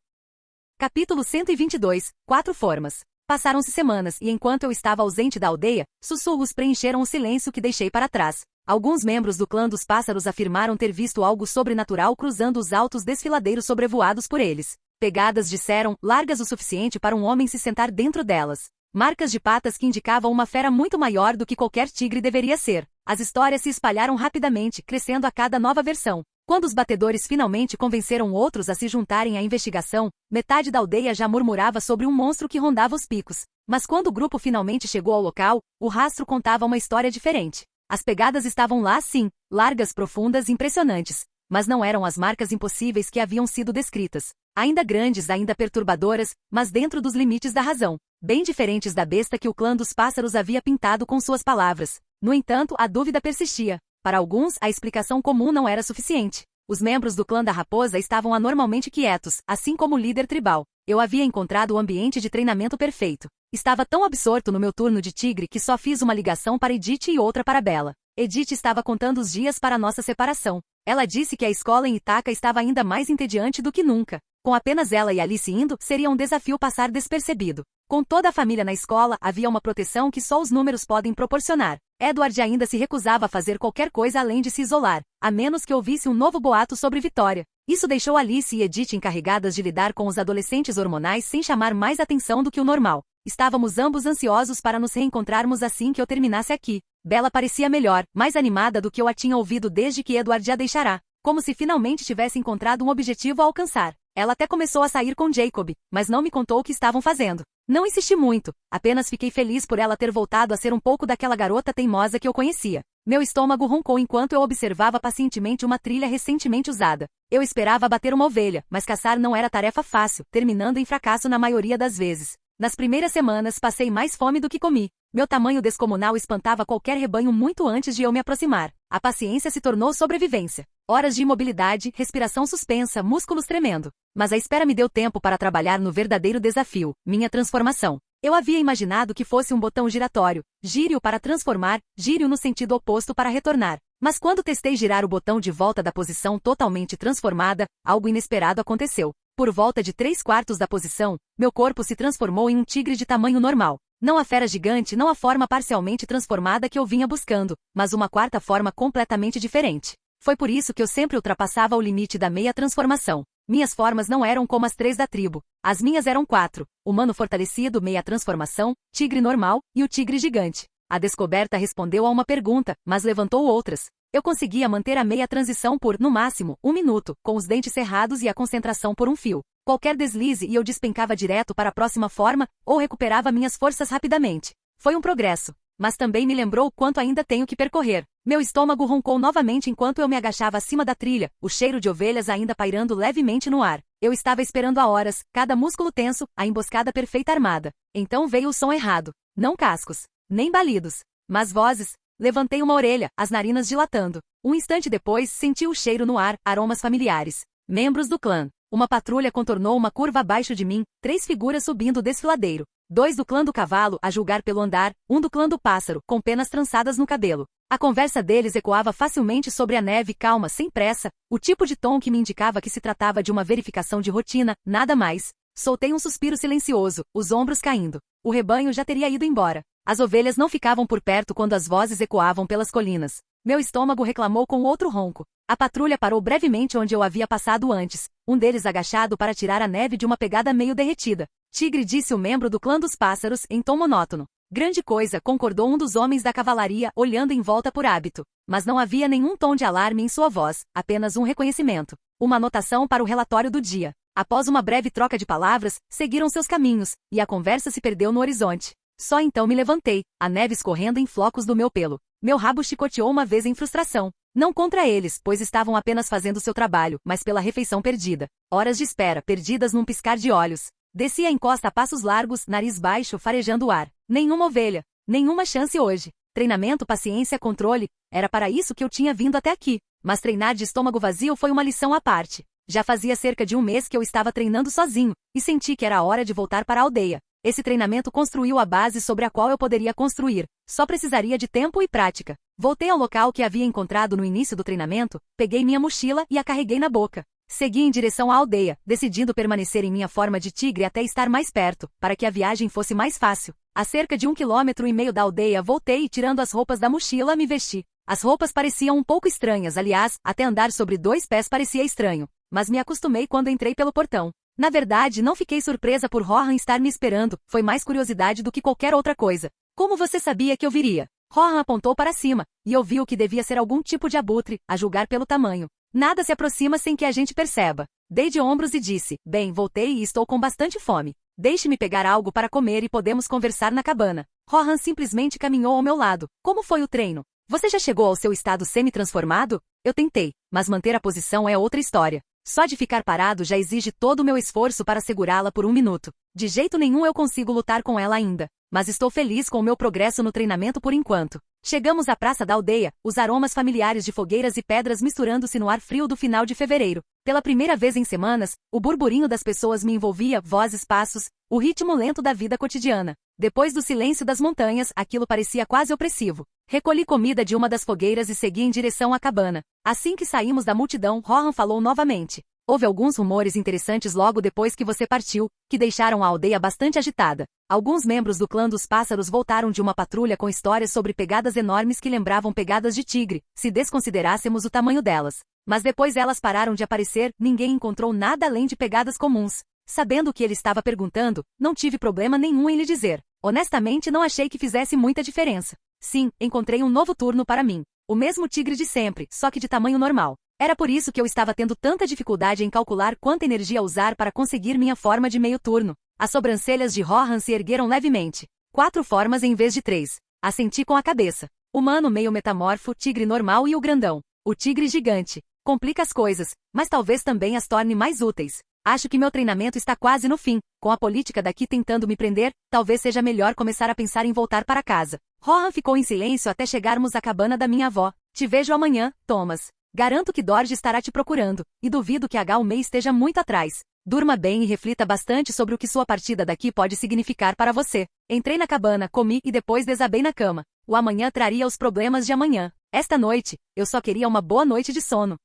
Capítulo 122. 4 formas. Passaram-se semanas e enquanto eu estava ausente da aldeia, sussurros preencheram o silêncio que deixei para trás. Alguns membros do clã dos pássaros afirmaram ter visto algo sobrenatural cruzando os altos desfiladeiros sobrevoados por eles. Pegadas, disseram, largas o suficiente para um homem se sentar dentro delas. Marcas de patas que indicavam uma fera muito maior do que qualquer tigre deveria ser. As histórias se espalharam rapidamente, crescendo a cada nova versão. Quando os batedores finalmente convenceram outros a se juntarem à investigação, metade da aldeia já murmurava sobre um monstro que rondava os picos. Mas quando o grupo finalmente chegou ao local, o rastro contava uma história diferente. As pegadas estavam lá sim, largas, profundas, impressionantes. Mas não eram as marcas impossíveis que haviam sido descritas. Ainda grandes, ainda perturbadoras, mas dentro dos limites da razão. Bem diferentes da besta que o clã dos pássaros havia pintado com suas palavras. No entanto, a dúvida persistia. Para alguns, a explicação comum não era suficiente. Os membros do clã da raposa estavam anormalmente quietos, assim como o líder tribal. Eu havia encontrado o ambiente de treinamento perfeito. Estava tão absorto no meu turno de tigre que só fiz uma ligação para Edith e outra para Bella. Edith estava contando os dias para nossa separação. Ela disse que a escola em Itaca estava ainda mais entediante do que nunca. Com apenas ela e Alice indo, seria um desafio passar despercebido. Com toda a família na escola, havia uma proteção que só os números podem proporcionar. Edward ainda se recusava a fazer qualquer coisa além de se isolar, a menos que ouvisse um novo boato sobre Vitória. Isso deixou Alice e Edith encarregadas de lidar com os adolescentes hormonais sem chamar mais atenção do que o normal. Estávamos ambos ansiosos para nos reencontrarmos assim que eu terminasse aqui. Bella parecia melhor, mais animada do que eu a tinha ouvido desde que Edward a deixará, como se finalmente tivesse encontrado um objetivo a alcançar. Ela até começou a sair com Jacob, mas não me contou o que estavam fazendo. Não insisti muito, apenas fiquei feliz por ela ter voltado a ser um pouco daquela garota teimosa que eu conhecia. Meu estômago roncou enquanto eu observava pacientemente uma trilha recentemente usada. Eu esperava abater uma ovelha, mas caçar não era tarefa fácil, terminando em fracasso na maioria das vezes. Nas primeiras semanas passei mais fome do que comi. Meu tamanho descomunal espantava qualquer rebanho muito antes de eu me aproximar. A paciência se tornou sobrevivência. Horas de imobilidade, respiração suspensa, músculos tremendo. Mas a espera me deu tempo para trabalhar no verdadeiro desafio, minha transformação. Eu havia imaginado que fosse um botão giratório. Gire-o para transformar, gire-o no sentido oposto para retornar. Mas quando testei girar o botão de volta da posição totalmente transformada, algo inesperado aconteceu. Por volta de 3/4 da posição, meu corpo se transformou em um tigre de tamanho normal. Não a fera gigante, não a forma parcialmente transformada que eu vinha buscando, mas uma quarta forma completamente diferente. Foi por isso que eu sempre ultrapassava o limite da meia transformação. Minhas formas não eram como as 3 da tribo. As minhas eram 4. Humano fortalecido, meia transformação, tigre normal e o tigre gigante. A descoberta respondeu a uma pergunta, mas levantou outras. Eu conseguia manter a meia transição por, no máximo, 1 minuto, com os dentes cerrados e a concentração por um fio. Qualquer deslize e eu despencava direto para a próxima forma, ou recuperava minhas forças rapidamente. Foi um progresso. Mas também me lembrou o quanto ainda tenho que percorrer. Meu estômago roncou novamente enquanto eu me agachava acima da trilha, o cheiro de ovelhas ainda pairando levemente no ar. Eu estava esperando há horas, cada músculo tenso, a emboscada perfeita armada. Então veio o som errado. Não cascos. Nem balidos. Mas vozes. Levantei uma orelha, as narinas dilatando. Um instante depois, senti o cheiro no ar, aromas familiares. Membros do clã. Uma patrulha contornou uma curva abaixo de mim, 3 figuras subindo o desfiladeiro. 2 do clã do cavalo, a julgar pelo andar, 1 do clã do pássaro, com penas trançadas no cabelo. A conversa deles ecoava facilmente sobre a neve calma, sem pressa, o tipo de tom que me indicava que se tratava de uma verificação de rotina, nada mais. Soltei um suspiro silencioso, os ombros caindo. O rebanho já teria ido embora. As ovelhas não ficavam por perto quando as vozes ecoavam pelas colinas. Meu estômago reclamou com outro ronco. A patrulha parou brevemente onde eu havia passado antes, um deles agachado para tirar a neve de uma pegada meio derretida. Tigre, disse o membro do clã dos pássaros, em tom monótono. Grande coisa, concordou um dos homens da cavalaria, olhando em volta por hábito. Mas não havia nenhum tom de alarme em sua voz, apenas um reconhecimento. Uma anotação para o relatório do dia. Após uma breve troca de palavras, seguiram seus caminhos, e a conversa se perdeu no horizonte. Só então me levantei, a neve escorrendo em flocos do meu pelo. Meu rabo chicoteou uma vez em frustração. Não contra eles, pois estavam apenas fazendo seu trabalho, mas pela refeição perdida. Horas de espera, perdidas num piscar de olhos. Desci a encosta a passos largos, nariz baixo, farejando o ar. Nenhuma ovelha. Nenhuma chance hoje. Treinamento, paciência, controle. Era para isso que eu tinha vindo até aqui. Mas treinar de estômago vazio foi uma lição à parte. Já fazia cerca de um mês que eu estava treinando sozinho, e senti que era a hora de voltar para a aldeia. Esse treinamento construiu a base sobre a qual eu poderia construir. Só precisaria de tempo e prática. Voltei ao local que havia encontrado no início do treinamento, peguei minha mochila e a carreguei na boca. Segui em direção à aldeia, decidindo permanecer em minha forma de tigre até estar mais perto, para que a viagem fosse mais fácil. A cerca de 1,5 km da aldeia voltei e, tirando as roupas da mochila, me vesti. As roupas pareciam um pouco estranhas, aliás, até andar sobre 2 pés parecia estranho. Mas me acostumei quando entrei pelo portão. Na verdade, não fiquei surpresa por Rohan estar me esperando, foi mais curiosidade do que qualquer outra coisa. Como você sabia que eu viria? Rohan apontou para cima, e eu vi o que devia ser algum tipo de abutre, a julgar pelo tamanho. Nada se aproxima sem que a gente perceba. Dei de ombros e disse, bem, voltei e estou com bastante fome. Deixe-me pegar algo para comer e podemos conversar na cabana. Rohan simplesmente caminhou ao meu lado. Como foi o treino? Você já chegou ao seu estado semi-transformado? Eu tentei, mas manter a posição é outra história. Só de ficar parado já exige todo o meu esforço para segurá-la por 1 minuto. De jeito nenhum eu consigo lutar com ela ainda. Mas estou feliz com o meu progresso no treinamento por enquanto. Chegamos à praça da aldeia, os aromas familiares de fogueiras e pedras misturando-se no ar frio do final de fevereiro. Pela primeira vez em semanas, o burburinho das pessoas me envolvia, vozes, passos, o ritmo lento da vida cotidiana. Depois do silêncio das montanhas, aquilo parecia quase opressivo. Recolhi comida de uma das fogueiras e segui em direção à cabana. Assim que saímos da multidão, Rohan falou novamente. Houve alguns rumores interessantes logo depois que você partiu, que deixaram a aldeia bastante agitada. Alguns membros do clã dos pássaros voltaram de uma patrulha com histórias sobre pegadas enormes que lembravam pegadas de tigre, se desconsiderássemos o tamanho delas. Mas depois elas pararam de aparecer, ninguém encontrou nada além de pegadas comuns. Sabendo o que ele estava perguntando, não tive problema nenhum em lhe dizer. Honestamente, não achei que fizesse muita diferença. Sim, encontrei um novo turno para mim. O mesmo tigre de sempre, só que de tamanho normal. Era por isso que eu estava tendo tanta dificuldade em calcular quanta energia usar para conseguir minha forma de meio turno. As sobrancelhas de Rohan se ergueram levemente. 4 formas em vez de 3. Assenti com a cabeça. Humano meio metamorfo, tigre normal e o grandão. O tigre gigante. Complica as coisas, mas talvez também as torne mais úteis. Acho que meu treinamento está quase no fim. Com a política daqui tentando me prender, talvez seja melhor começar a pensar em voltar para casa. Rohan ficou em silêncio até chegarmos à cabana da minha avó. Te vejo amanhã, Thomas. Garanto que Dorje estará te procurando, e duvido que Galmei esteja muito atrás. Durma bem e reflita bastante sobre o que sua partida daqui pode significar para você. Entrei na cabana, comi e depois desabei na cama. O amanhã traria os problemas de amanhã. Esta noite, eu só queria uma boa noite de sono.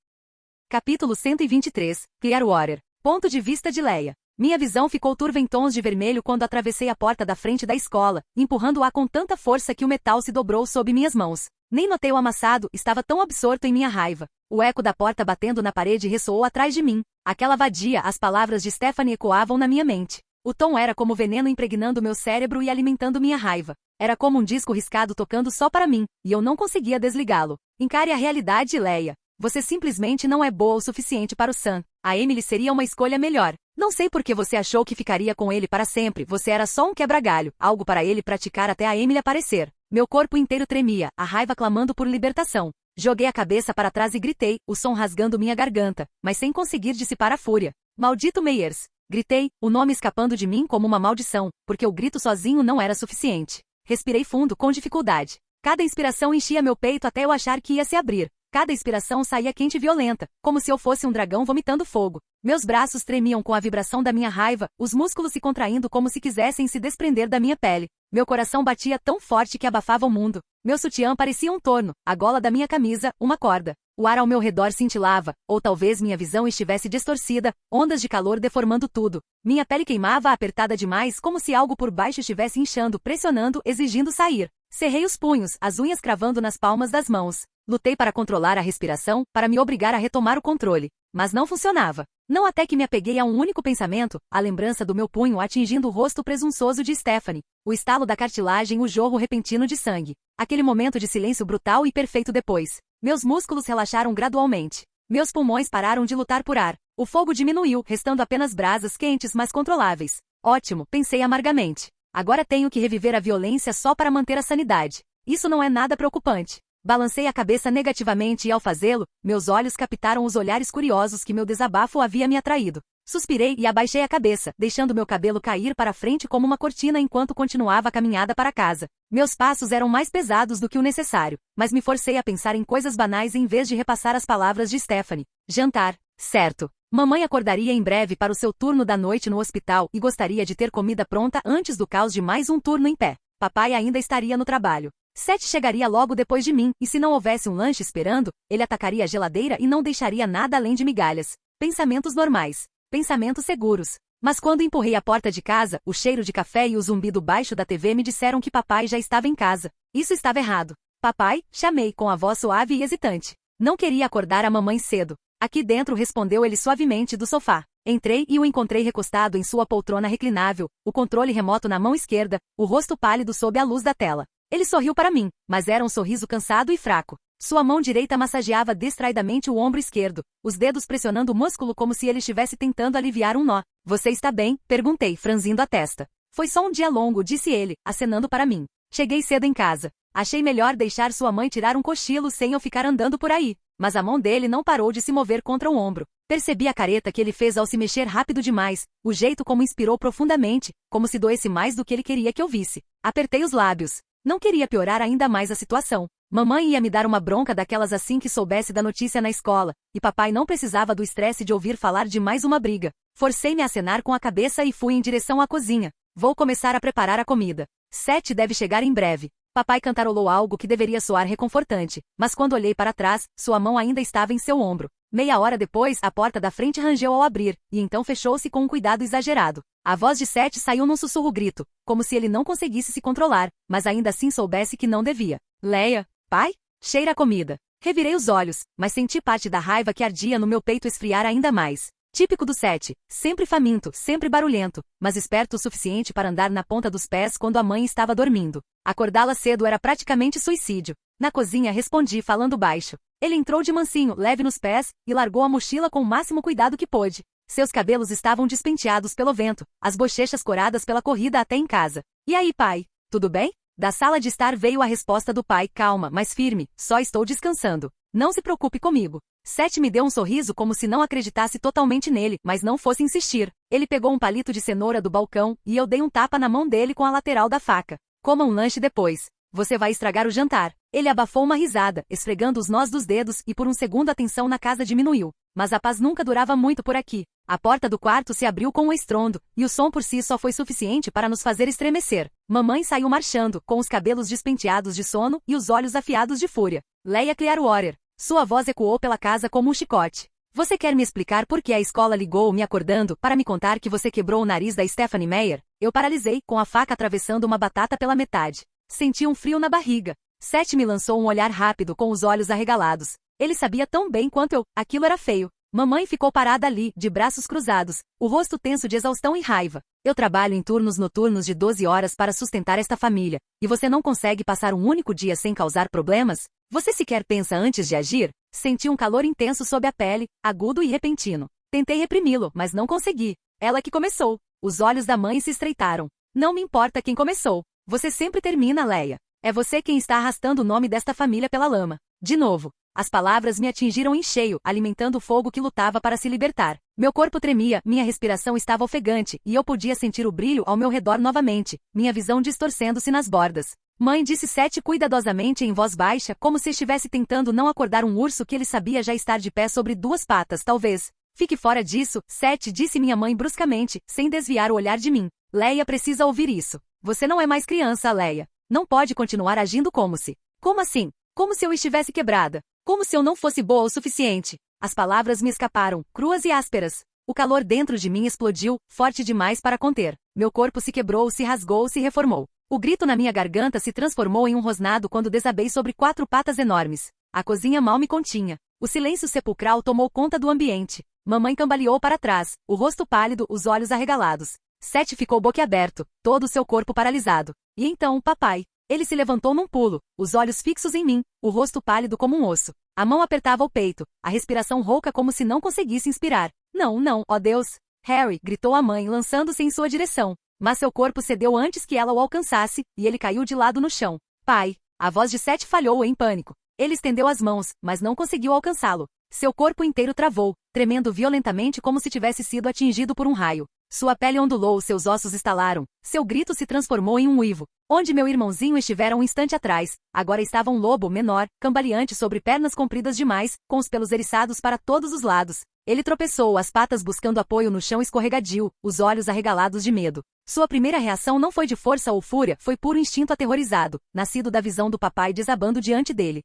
Capítulo 123, Clearwater. Ponto de vista de Leia. Minha visão ficou turva em tons de vermelho quando atravessei a porta da frente da escola, empurrando-a com tanta força que o metal se dobrou sob minhas mãos. Nem notei o amassado, estava tão absorto em minha raiva. O eco da porta batendo na parede ressoou atrás de mim. Aquela vadia, as palavras de Stephanie ecoavam na minha mente. O tom era como veneno impregnando meu cérebro e alimentando minha raiva. Era como um disco riscado tocando só para mim, e eu não conseguia desligá-lo. Encare a realidade, Leia. Você simplesmente não é boa o suficiente para o Sam. A Emily seria uma escolha melhor. Não sei por que você achou que ficaria com ele para sempre. Você era só um quebra-galho, algo para ele praticar até a Emily aparecer. Meu corpo inteiro tremia, a raiva clamando por libertação. Joguei a cabeça para trás e gritei, o som rasgando minha garganta, mas sem conseguir dissipar a fúria. Maldito Meyers! Gritei, o nome escapando de mim como uma maldição, porque o grito sozinho não era suficiente. Respirei fundo com dificuldade. Cada inspiração enchia meu peito até eu achar que ia se abrir. Cada expiração saía quente e violenta, como se eu fosse um dragão vomitando fogo. Meus braços tremiam com a vibração da minha raiva, os músculos se contraindo como se quisessem se desprender da minha pele. Meu coração batia tão forte que abafava o mundo. Meu sutiã parecia um torno, a gola da minha camisa, uma corda. O ar ao meu redor cintilava, ou talvez minha visão estivesse distorcida, ondas de calor deformando tudo. Minha pele queimava apertada demais, como se algo por baixo estivesse inchando, pressionando, exigindo sair. Cerrei os punhos, as unhas cravando nas palmas das mãos. Lutei para controlar a respiração, para me obrigar a retomar o controle. Mas não funcionava. Não até que me apeguei a um único pensamento, a lembrança do meu punho atingindo o rosto presunçoso de Stephanie. O estalo da cartilagem, o jorro repentino de sangue. Aquele momento de silêncio brutal e perfeito depois. Meus músculos relaxaram gradualmente. Meus pulmões pararam de lutar por ar. O fogo diminuiu, restando apenas brasas quentes mas controláveis. Ótimo, pensei amargamente. Agora tenho que reviver a violência só para manter a sanidade. Isso não é nada preocupante. Balancei a cabeça negativamente e ao fazê-lo, meus olhos captaram os olhares curiosos que meu desabafo havia me atraído. Suspirei e abaixei a cabeça, deixando meu cabelo cair para frente como uma cortina enquanto continuava a caminhada para casa. Meus passos eram mais pesados do que o necessário, mas me forcei a pensar em coisas banais em vez de repassar as palavras de Stephanie. Jantar. Certo. Mamãe acordaria em breve para o seu turno da noite no hospital e gostaria de ter comida pronta antes do caos de mais um turno em pé. Papai ainda estaria no trabalho. Seth chegaria logo depois de mim, e se não houvesse um lanche esperando, ele atacaria a geladeira e não deixaria nada além de migalhas. Pensamentos normais. Pensamentos seguros. Mas quando empurrei a porta de casa, o cheiro de café e o zumbido baixo da TV me disseram que papai já estava em casa. Isso estava errado. Papai, chamei com a voz suave e hesitante. Não queria acordar a mamãe cedo. Aqui dentro, respondeu ele suavemente do sofá. Entrei e o encontrei recostado em sua poltrona reclinável, o controle remoto na mão esquerda, o rosto pálido sob a luz da tela. Ele sorriu para mim, mas era um sorriso cansado e fraco. Sua mão direita massageava distraidamente o ombro esquerdo, os dedos pressionando o músculo como se ele estivesse tentando aliviar um nó. Você está bem? Perguntei, franzindo a testa. Foi só um dia longo, disse ele, acenando para mim. Cheguei cedo em casa. Achei melhor deixar sua mãe tirar um cochilo sem eu ficar andando por aí. Mas a mão dele não parou de se mover contra o ombro. Percebi a careta que ele fez ao se mexer rápido demais, o jeito como inspirou profundamente, como se doesse mais do que ele queria que eu visse. Apertei os lábios. Não queria piorar ainda mais a situação. Mamãe ia me dar uma bronca daquelas assim que soubesse da notícia na escola, e papai não precisava do estresse de ouvir falar de mais uma briga. Forcei-me a acenar com a cabeça e fui em direção à cozinha. Vou começar a preparar a comida. Seth deve chegar em breve. Papai cantarolou algo que deveria soar reconfortante, mas quando olhei para trás, sua mão ainda estava em seu ombro. Meia hora depois, a porta da frente rangeu ao abrir, e então fechou-se com um cuidado exagerado. A voz de Seth saiu num sussurro-grito, como se ele não conseguisse se controlar, mas ainda assim soubesse que não devia. Leia, pai? Cheira a comida. Revirei os olhos, mas senti parte da raiva que ardia no meu peito esfriar ainda mais. Típico do Seth, sempre faminto, sempre barulhento, mas esperto o suficiente para andar na ponta dos pés quando a mãe estava dormindo. Acordá-la cedo era praticamente suicídio. Na cozinha respondi falando baixo. Ele entrou de mansinho, leve nos pés, e largou a mochila com o máximo cuidado que pôde. Seus cabelos estavam despenteados pelo vento, as bochechas coradas pela corrida até em casa. E aí, pai? Tudo bem? Da sala de estar veio a resposta do pai, calma, mas firme, só estou descansando. Não se preocupe comigo. Seth me deu um sorriso como se não acreditasse totalmente nele, mas não fosse insistir. Ele pegou um palito de cenoura do balcão, e eu dei um tapa na mão dele com a lateral da faca. Coma um lanche depois. Você vai estragar o jantar. Ele abafou uma risada, esfregando os nós dos dedos, e por um segundo a tensão na casa diminuiu. Mas a paz nunca durava muito por aqui. A porta do quarto se abriu com um estrondo, e o som por si só foi suficiente para nos fazer estremecer. Mamãe saiu marchando, com os cabelos despenteados de sono e os olhos afiados de fúria. Leia Clearwater. Sua voz ecoou pela casa como um chicote. Você quer me explicar por que a escola ligou me acordando para me contar que você quebrou o nariz da Stephanie Meyer? Eu paralisei, com a faca atravessando uma batata pela metade. Senti um frio na barriga. Seth me lançou um olhar rápido com os olhos arregalados. Ele sabia tão bem quanto eu, aquilo era feio. Mamãe ficou parada ali, de braços cruzados, o rosto tenso de exaustão e raiva. Eu trabalho em turnos noturnos de 12 horas para sustentar esta família, e você não consegue passar um único dia sem causar problemas? Você sequer pensa antes de agir? Senti um calor intenso sob a pele, agudo e repentino. Tentei reprimi-lo, mas não consegui. Ela que começou. Os olhos da mãe se estreitaram. Não me importa quem começou. Você sempre termina, Leia. É você quem está arrastando o nome desta família pela lama. De novo. As palavras me atingiram em cheio, alimentando o fogo que lutava para se libertar. Meu corpo tremia, minha respiração estava ofegante, e eu podia sentir o brilho ao meu redor novamente, minha visão distorcendo-se nas bordas. Mãe, disse Sete cuidadosamente em voz baixa, como se estivesse tentando não acordar um urso que ele sabia já estar de pé sobre duas patas, talvez. Fique fora disso, Sete, disse minha mãe bruscamente, sem desviar o olhar de mim. Leia precisa ouvir isso. Você não é mais criança, Leia. Não pode continuar agindo como se... Como assim? Como se eu estivesse quebrada. Como se eu não fosse boa o suficiente. As palavras me escaparam, cruas e ásperas. O calor dentro de mim explodiu, forte demais para conter. Meu corpo se quebrou, se rasgou, se reformou. O grito na minha garganta se transformou em um rosnado quando desabei sobre 4 patas enormes. A cozinha mal me continha. O silêncio sepulcral tomou conta do ambiente. Mamãe cambaleou para trás, o rosto pálido, os olhos arregalados. Sete ficou boquiaberto, todo o seu corpo paralisado. E então, papai. Ele se levantou num pulo, os olhos fixos em mim, o rosto pálido como um osso. A mão apertava o peito, a respiração rouca como se não conseguisse inspirar. Não, não, ó Deus! Harry, gritou a mãe, lançando-se em sua direção. Mas seu corpo cedeu antes que ela o alcançasse, e ele caiu de lado no chão. Pai! A voz de Sete falhou em pânico. Ele estendeu as mãos, mas não conseguiu alcançá-lo. Seu corpo inteiro travou, tremendo violentamente como se tivesse sido atingido por um raio. Sua pele ondulou, seus ossos estalaram. Seu grito se transformou em um uivo. Onde meu irmãozinho estivera um instante atrás, agora estava um lobo menor, cambaleante sobre pernas compridas demais, com os pelos eriçados para todos os lados. Ele tropeçou, as patas buscando apoio no chão escorregadio, os olhos arregalados de medo. Sua primeira reação não foi de força ou fúria, foi puro instinto aterrorizado, nascido da visão do papai desabando diante dele.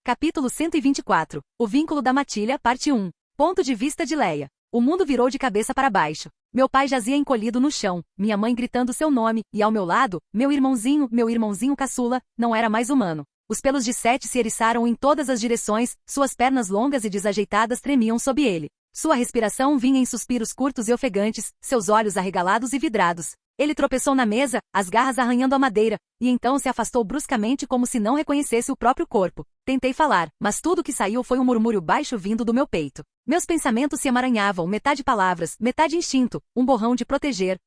Capítulo 124. O vínculo da matilha, parte 1. Ponto de vista de Leia. O mundo virou de cabeça para baixo. Meu pai jazia encolhido no chão, minha mãe gritando seu nome, e ao meu lado, meu irmãozinho caçula, não era mais humano. Os pelos de Sete se eriçaram em todas as direções, suas pernas longas e desajeitadas tremiam sob ele. Sua respiração vinha em suspiros curtos e ofegantes, seus olhos arregalados e vidrados. Ele tropeçou na mesa, as garras arranhando a madeira, e então se afastou bruscamente como se não reconhecesse o próprio corpo. Tentei falar, mas tudo que saiu foi um murmúrio baixo vindo do meu peito. Meus pensamentos se emaranhavam, metade palavras, metade instinto, um borrão de proteger,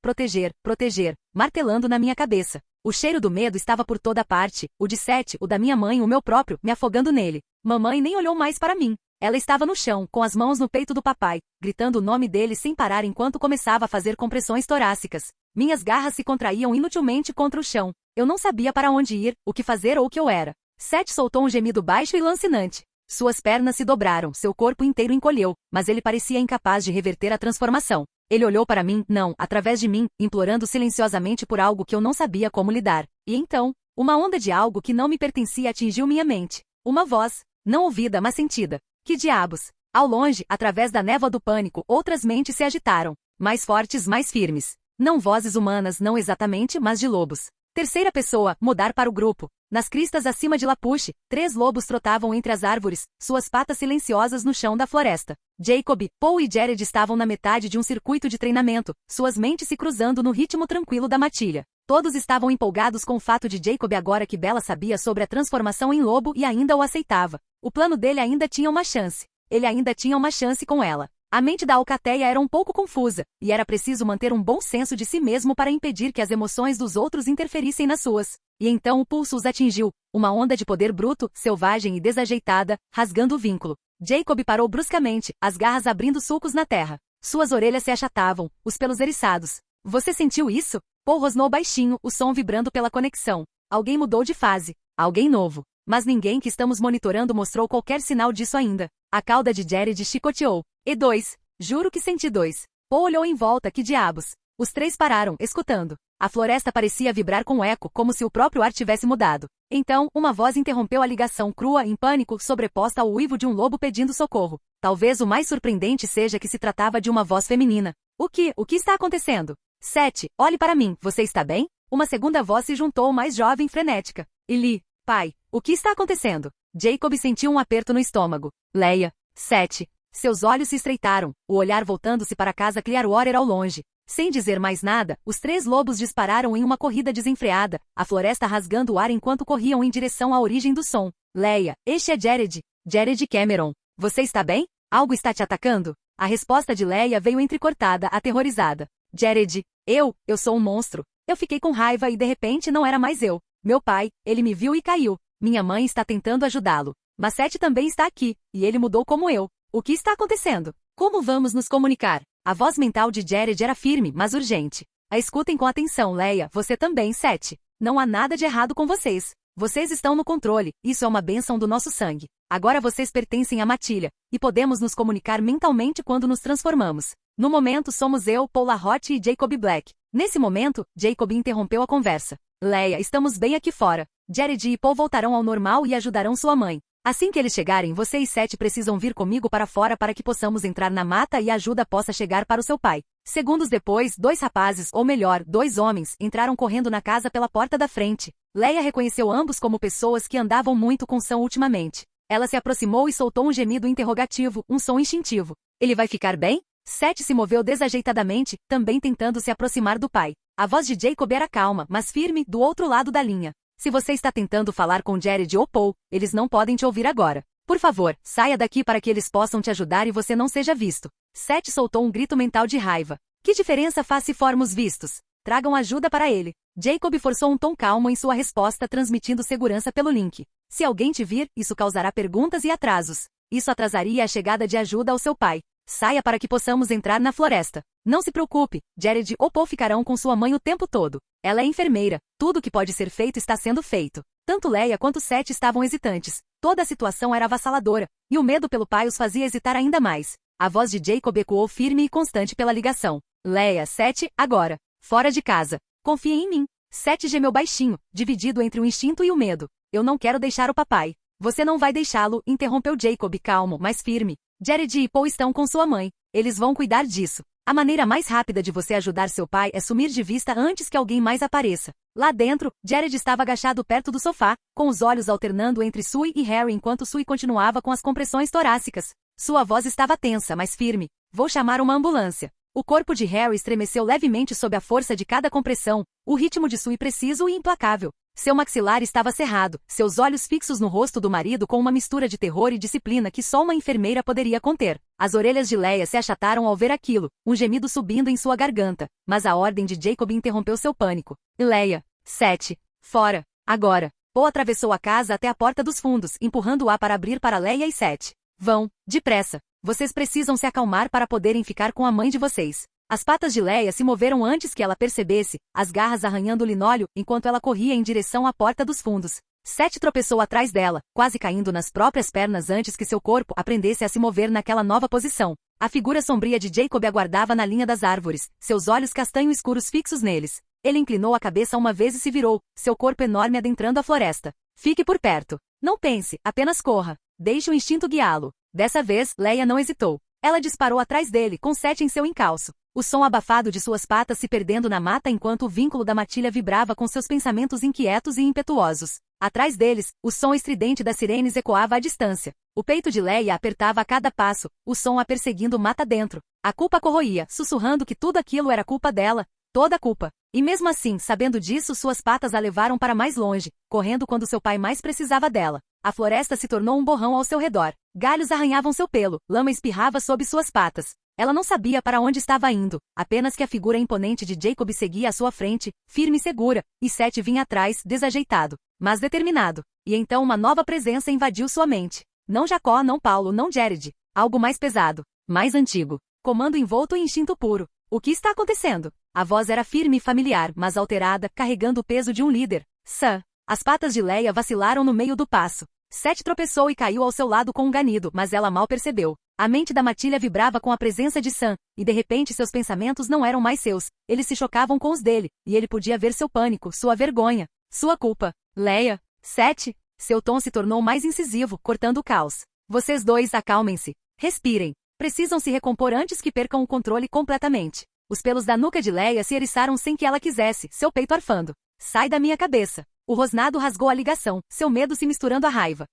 martelando na minha cabeça. O cheiro do medo estava por toda parte, o de Sete, o da minha mãe, o meu próprio, me afogando nele. Mamãe nem olhou mais para mim. Ela estava no chão, com as mãos no peito do papai, gritando o nome dele sem parar enquanto começava a fazer compressões torácicas. Minhas garras se contraíam inutilmente contra o chão. Eu não sabia para onde ir, o que fazer ou o que eu era. Sete soltou um gemido baixo e lancinante. Suas pernas se dobraram, seu corpo inteiro encolheu, mas ele parecia incapaz de reverter a transformação. Ele olhou para mim, não, através de mim, implorando silenciosamente por algo que eu não sabia como lidar. E então, uma onda de algo que não me pertencia atingiu minha mente. Uma voz, não ouvida mas sentida. Que diabos? Ao longe, através da névoa do pânico, outras mentes se agitaram. Mais fortes, mais firmes. Não vozes humanas, não exatamente, mas de lobos. Terceira pessoa, mudar para o grupo. Nas cristas acima de Lapuche, 3 lobos trotavam entre as árvores, suas patas silenciosas no chão da floresta. Jacob, Paul e Jared estavam na metade de um circuito de treinamento, suas mentes se cruzando no ritmo tranquilo da matilha. Todos estavam empolgados com o fato de Jacob agora que Bella sabia sobre a transformação em lobo e ainda o aceitava. O plano dele ainda tinha uma chance. Ele ainda tinha uma chance com ela. A mente da alcateia era um pouco confusa, e era preciso manter um bom senso de si mesmo para impedir que as emoções dos outros interferissem nas suas. E então o pulso os atingiu, uma onda de poder bruto, selvagem e desajeitada, rasgando o vínculo. Jacob parou bruscamente, as garras abrindo sulcos na terra. Suas orelhas se achatavam, os pelos eriçados. Você sentiu isso? Paul rosnou baixinho, o som vibrando pela conexão. Alguém mudou de fase. Alguém novo. Mas ninguém que estamos monitorando mostrou qualquer sinal disso ainda. A cauda de Jared chicoteou. E 2. Juro que senti 2. Paul olhou em volta, que diabos. Os 3 pararam, escutando. A floresta parecia vibrar com eco, como se o próprio ar tivesse mudado. Então, uma voz interrompeu a ligação crua, em pânico, sobreposta ao uivo de um lobo pedindo socorro. Talvez o mais surpreendente seja que se tratava de uma voz feminina. O que está acontecendo? Sete, olhe para mim, você está bem? Uma segunda voz se juntou, mais jovem, frenética. Eli, pai, o que está acontecendo? Jacob sentiu um aperto no estômago. Leia, Sete. Seus olhos se estreitaram, o olhar voltando-se para a casa Clearwater ao longe. Sem dizer mais nada, os 3 lobos dispararam em uma corrida desenfreada, a floresta rasgando o ar enquanto corriam em direção à origem do som. Leia, este é Jared. Jared Cameron. Você está bem? Algo está te atacando? A resposta de Leia veio entrecortada, aterrorizada. Jared, eu sou um monstro. Eu fiquei com raiva e de repente não era mais eu. Meu pai, ele me viu e caiu. Minha mãe está tentando ajudá-lo. Mas Sete também está aqui, e ele mudou como eu. O que está acontecendo? Como vamos nos comunicar? A voz mental de Jared era firme, mas urgente. A escutem com atenção, Leia, você também, Sete. Não há nada de errado com vocês. Vocês estão no controle, isso é uma bênção do nosso sangue. Agora vocês pertencem à matilha, e podemos nos comunicar mentalmente quando nos transformamos. No momento somos eu, Paula Roth e Jacob Black. Nesse momento, Jacob interrompeu a conversa. Leia, estamos bem aqui fora. Jared e Paul voltarão ao normal e ajudarão sua mãe. Assim que eles chegarem, você e Seth precisam vir comigo para fora para que possamos entrar na mata e a ajuda possa chegar para o seu pai. Segundos depois, 2 rapazes, ou melhor, 2 homens, entraram correndo na casa pela porta da frente. Leia reconheceu ambos como pessoas que andavam muito com Sam ultimamente. Ela se aproximou e soltou um gemido interrogativo, um som instintivo. Ele vai ficar bem? Seth se moveu desajeitadamente, também tentando se aproximar do pai. A voz de Jacob era calma, mas firme, do outro lado da linha. Se você está tentando falar com Jared ou Paul, eles não podem te ouvir agora. Por favor, saia daqui para que eles possam te ajudar e você não seja visto. Seth soltou um grito mental de raiva. Que diferença faz se formos vistos? Tragam ajuda para ele. Jacob forçou um tom calmo em sua resposta, transmitindo segurança pelo link. Se alguém te vir, isso causará perguntas e atrasos. Isso atrasaria a chegada de ajuda ao seu pai. Saia para que possamos entrar na floresta. Não se preocupe, Jared ou Paul ficarão com sua mãe o tempo todo. Ela é enfermeira. Tudo o que pode ser feito está sendo feito. Tanto Leia quanto Seth estavam hesitantes. Toda a situação era avassaladora, e o medo pelo pai os fazia hesitar ainda mais. A voz de Jacob ecoou firme e constante pela ligação. Leia, Seth, agora. Fora de casa. Confie em mim. Seth gemeu baixinho, dividido entre o instinto e o medo. Eu não quero deixar o papai. Você não vai deixá-lo, interrompeu Jacob calmo, mas firme. Jared e Paul estão com sua mãe. Eles vão cuidar disso. A maneira mais rápida de você ajudar seu pai é sumir de vista antes que alguém mais apareça. Lá dentro, Jared estava agachado perto do sofá, com os olhos alternando entre Sue e Harry enquanto Sue continuava com as compressões torácicas. Sua voz estava tensa, mas firme. Vou chamar uma ambulância. O corpo de Harry estremeceu levemente sob a força de cada compressão, o ritmo de Sue preciso e implacável. Seu maxilar estava cerrado, seus olhos fixos no rosto do marido com uma mistura de terror e disciplina que só uma enfermeira poderia conter. As orelhas de Leia se achataram ao ver aquilo, um gemido subindo em sua garganta, mas a ordem de Jacob interrompeu seu pânico. Leia, Seth, fora, agora. Paul atravessou a casa até a porta dos fundos, empurrando-a para abrir para Leia e Seth. Vão, depressa. Vocês precisam se acalmar para poderem ficar com a mãe de vocês. As patas de Leia se moveram antes que ela percebesse, as garras arranhando o linóleo, enquanto ela corria em direção à porta dos fundos. Seth tropeçou atrás dela, quase caindo nas próprias pernas antes que seu corpo aprendesse a se mover naquela nova posição. A figura sombria de Jacob aguardava na linha das árvores, seus olhos castanho escuros fixos neles. Ele inclinou a cabeça uma vez e se virou, seu corpo enorme adentrando a floresta. Fique por perto. Não pense, apenas corra. Deixe o instinto guiá-lo. Dessa vez, Leia não hesitou. Ela disparou atrás dele, com Seth em seu encalço. O som abafado de suas patas se perdendo na mata enquanto o vínculo da matilha vibrava com seus pensamentos inquietos e impetuosos. Atrás deles, o som estridente das sirenes ecoava à distância. O peito de Leia apertava a cada passo, o som a perseguindo mata dentro. A culpa corroía, sussurrando que tudo aquilo era culpa dela, toda a culpa. E mesmo assim, sabendo disso, suas patas a levaram para mais longe, correndo quando seu pai mais precisava dela. A floresta se tornou um borrão ao seu redor. Galhos arranhavam seu pelo, lama espirrava sob suas patas. Ela não sabia para onde estava indo, apenas que a figura imponente de Jacob seguia à sua frente, firme e segura, e Seth vinha atrás, desajeitado, mas determinado. E então uma nova presença invadiu sua mente. Não Jacó, não Paulo, não Jared. Algo mais pesado, mais antigo. Comando envolto em instinto puro. O que está acontecendo? A voz era firme e familiar, mas alterada, carregando o peso de um líder. Sam. As patas de Leia vacilaram no meio do passo. Seth tropeçou e caiu ao seu lado com um ganido, mas ela mal percebeu. A mente da matilha vibrava com a presença de Sam, e de repente seus pensamentos não eram mais seus. Eles se chocavam com os dele, e ele podia ver seu pânico, sua vergonha, sua culpa. Leia. Seth. Seu tom se tornou mais incisivo, cortando o caos. Vocês dois acalmem-se. Respirem. Precisam se recompor antes que percam o controle completamente. Os pelos da nuca de Leia se eriçaram sem que ela quisesse, seu peito arfando. Sai da minha cabeça. O rosnado rasgou a ligação, seu medo se misturando à raiva.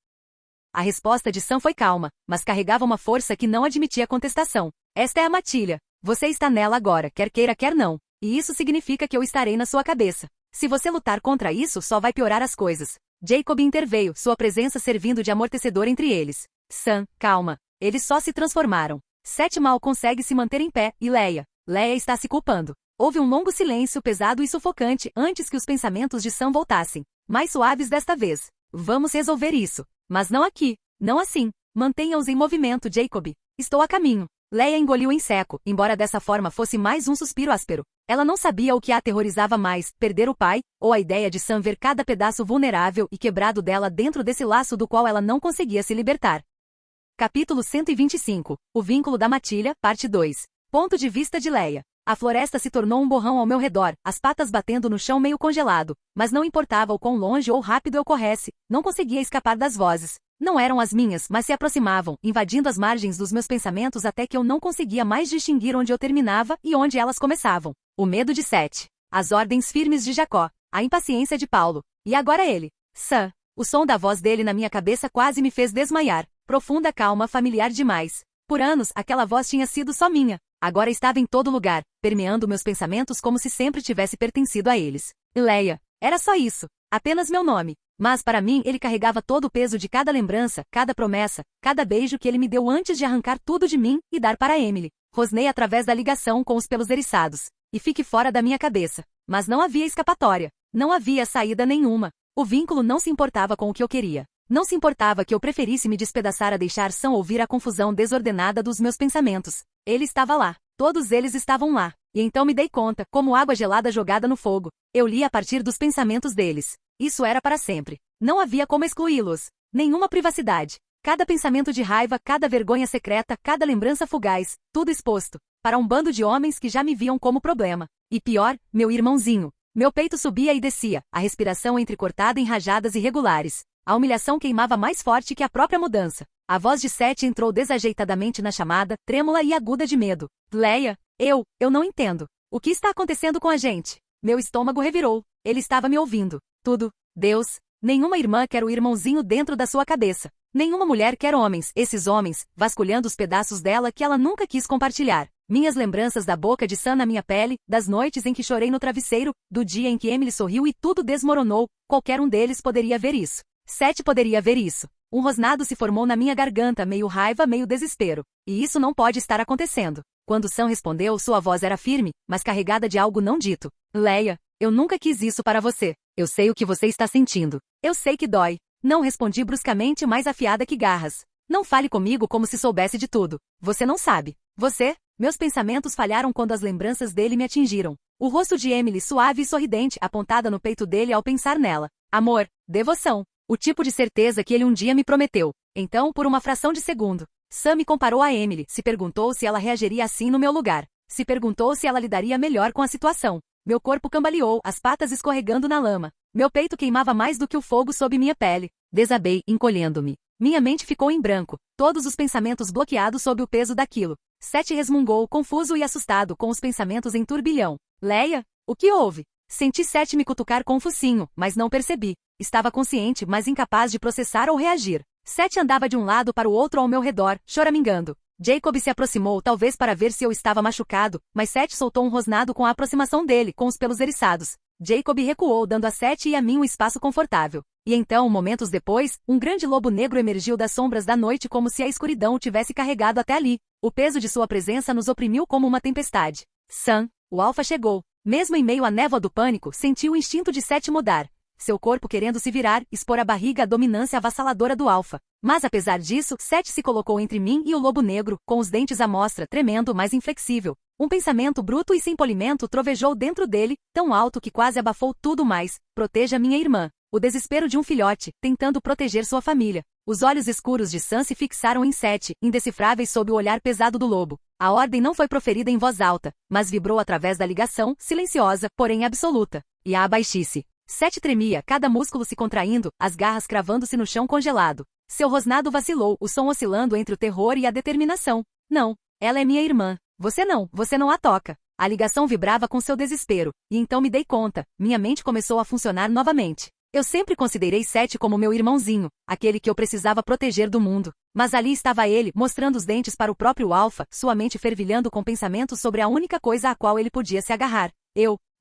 A resposta de Sam foi calma, mas carregava uma força que não admitia contestação. Esta é a matilha. Você está nela agora, quer queira quer não. E isso significa que eu estarei na sua cabeça. Se você lutar contra isso, só vai piorar as coisas. Jacob interveio, sua presença servindo de amortecedor entre eles. Sam, calma. Eles só se transformaram. Seth mal consegue se manter em pé, e Leia. Leia está se culpando. Houve um longo silêncio pesado e sufocante antes que os pensamentos de Sam voltassem. Mais suaves desta vez. Vamos resolver isso. Mas não aqui. Não assim. Mantenha-os em movimento, Jacob. Estou a caminho. Leia engoliu em seco, embora dessa forma fosse mais um suspiro áspero. Ela não sabia o que a aterrorizava mais, perder o pai, ou a ideia de Sam ver cada pedaço vulnerável e quebrado dela dentro desse laço do qual ela não conseguia se libertar. Capítulo 125. O vínculo da matilha, parte 2. Ponto de vista de Leia. A floresta se tornou um borrão ao meu redor, as patas batendo no chão meio congelado, mas não importava o quão longe ou rápido eu corresse, não conseguia escapar das vozes. Não eram as minhas, mas se aproximavam, invadindo as margens dos meus pensamentos até que eu não conseguia mais distinguir onde eu terminava e onde elas começavam. O medo de Sete. As ordens firmes de Jacó. A impaciência de Paulo. E agora ele. Sam. O som da voz dele na minha cabeça quase me fez desmaiar. Profunda calma, familiar demais. Por anos, aquela voz tinha sido só minha. Agora estava em todo lugar, permeando meus pensamentos como se sempre tivesse pertencido a eles. Leia. Era só isso. Apenas meu nome. Mas para mim ele carregava todo o peso de cada lembrança, cada promessa, cada beijo que ele me deu antes de arrancar tudo de mim e dar para Emily. Rosnei através da ligação com os pelos eriçados. E fique fora da minha cabeça. Mas não havia escapatória. Não havia saída nenhuma. O vínculo não se importava com o que eu queria. Não se importava que eu preferisse me despedaçar a deixar Sam ouvir a confusão desordenada dos meus pensamentos. Ele estava lá. Todos eles estavam lá. E então me dei conta, como água gelada jogada no fogo. Eu li a partir dos pensamentos deles. Isso era para sempre. Não havia como excluí-los. Nenhuma privacidade. Cada pensamento de raiva, cada vergonha secreta, cada lembrança fugaz, tudo exposto. Para um bando de homens que já me viam como problema. E pior, meu irmãozinho. Meu peito subia e descia, a respiração entrecortada em rajadas irregulares. A humilhação queimava mais forte que a própria mudança. A voz de Sete entrou desajeitadamente na chamada, trêmula e aguda de medo. Leia, eu não entendo. O que está acontecendo com a gente? Meu estômago revirou. Ele estava me ouvindo. Tudo. Deus. Nenhuma irmã quer o irmãozinho dentro da sua cabeça. Nenhuma mulher quer homens, esses homens, vasculhando os pedaços dela que ela nunca quis compartilhar. Minhas lembranças da boca de Sam na minha pele, das noites em que chorei no travesseiro, do dia em que Emily sorriu e tudo desmoronou, qualquer um deles poderia ver isso. Sete poderia ver isso. Um rosnado se formou na minha garganta, meio raiva, meio desespero. E isso não pode estar acontecendo. Quando Sam respondeu, sua voz era firme, mas carregada de algo não dito. Leia, eu nunca quis isso para você. Eu sei o que você está sentindo. Eu sei que dói. Não respondi bruscamente, mais afiada que garras. Não fale comigo como se soubesse de tudo. Você não sabe. Você? Meus pensamentos falharam quando as lembranças dele me atingiram. O rosto de Emily suave e sorridente, apontada no peito dele ao pensar nela. Amor, devoção. O tipo de certeza que ele um dia me prometeu. Então, por uma fração de segundo, Sam me comparou a Emily, se perguntou se ela reagiria assim no meu lugar. Se perguntou se ela lidaria melhor com a situação. Meu corpo cambaleou, as patas escorregando na lama. Meu peito queimava mais do que o fogo sob minha pele. Desabei, encolhendo-me. Minha mente ficou em branco, todos os pensamentos bloqueados sob o peso daquilo. Sete resmungou, confuso e assustado, com os pensamentos em turbilhão. Leia? O que houve? Senti Sete me cutucar com o focinho, mas não percebi. Estava consciente, mas incapaz de processar ou reagir. Sete andava de um lado para o outro ao meu redor, choramingando. Jacob se aproximou, talvez para ver se eu estava machucado, mas Sete soltou um rosnado com a aproximação dele, com os pelos eriçados. Jacob recuou, dando a Sete e a mim um espaço confortável. E então, momentos depois, um grande lobo negro emergiu das sombras da noite como se a escuridão o tivesse carregado até ali. O peso de sua presença nos oprimiu como uma tempestade. Sam, o alfa chegou. Mesmo em meio à névoa do pânico, senti o instinto de Sete mudar. Seu corpo querendo se virar, expor a barriga à dominância avassaladora do alfa. Mas apesar disso, Sete se colocou entre mim e o lobo negro, com os dentes à mostra, tremendo, mas inflexível. Um pensamento bruto e sem polimento trovejou dentro dele, tão alto que quase abafou tudo mais. Proteja minha irmã. O desespero de um filhote, tentando proteger sua família. Os olhos escuros de Sam se fixaram em Sete, indecifráveis sob o olhar pesado do lobo. A ordem não foi proferida em voz alta, mas vibrou através da ligação, silenciosa, porém absoluta. E a abaixice. Sete tremia, cada músculo se contraindo, as garras cravando-se no chão congelado. Seu rosnado vacilou, o som oscilando entre o terror e a determinação. Não, ela é minha irmã. Você não a toca. A ligação vibrava com seu desespero, e então me dei conta, minha mente começou a funcionar novamente. Eu sempre considerei Sete como meu irmãozinho, aquele que eu precisava proteger do mundo. Mas ali estava ele, mostrando os dentes para o próprio alfa, sua mente fervilhando com pensamentos sobre a única coisa a qual ele podia se agarrar.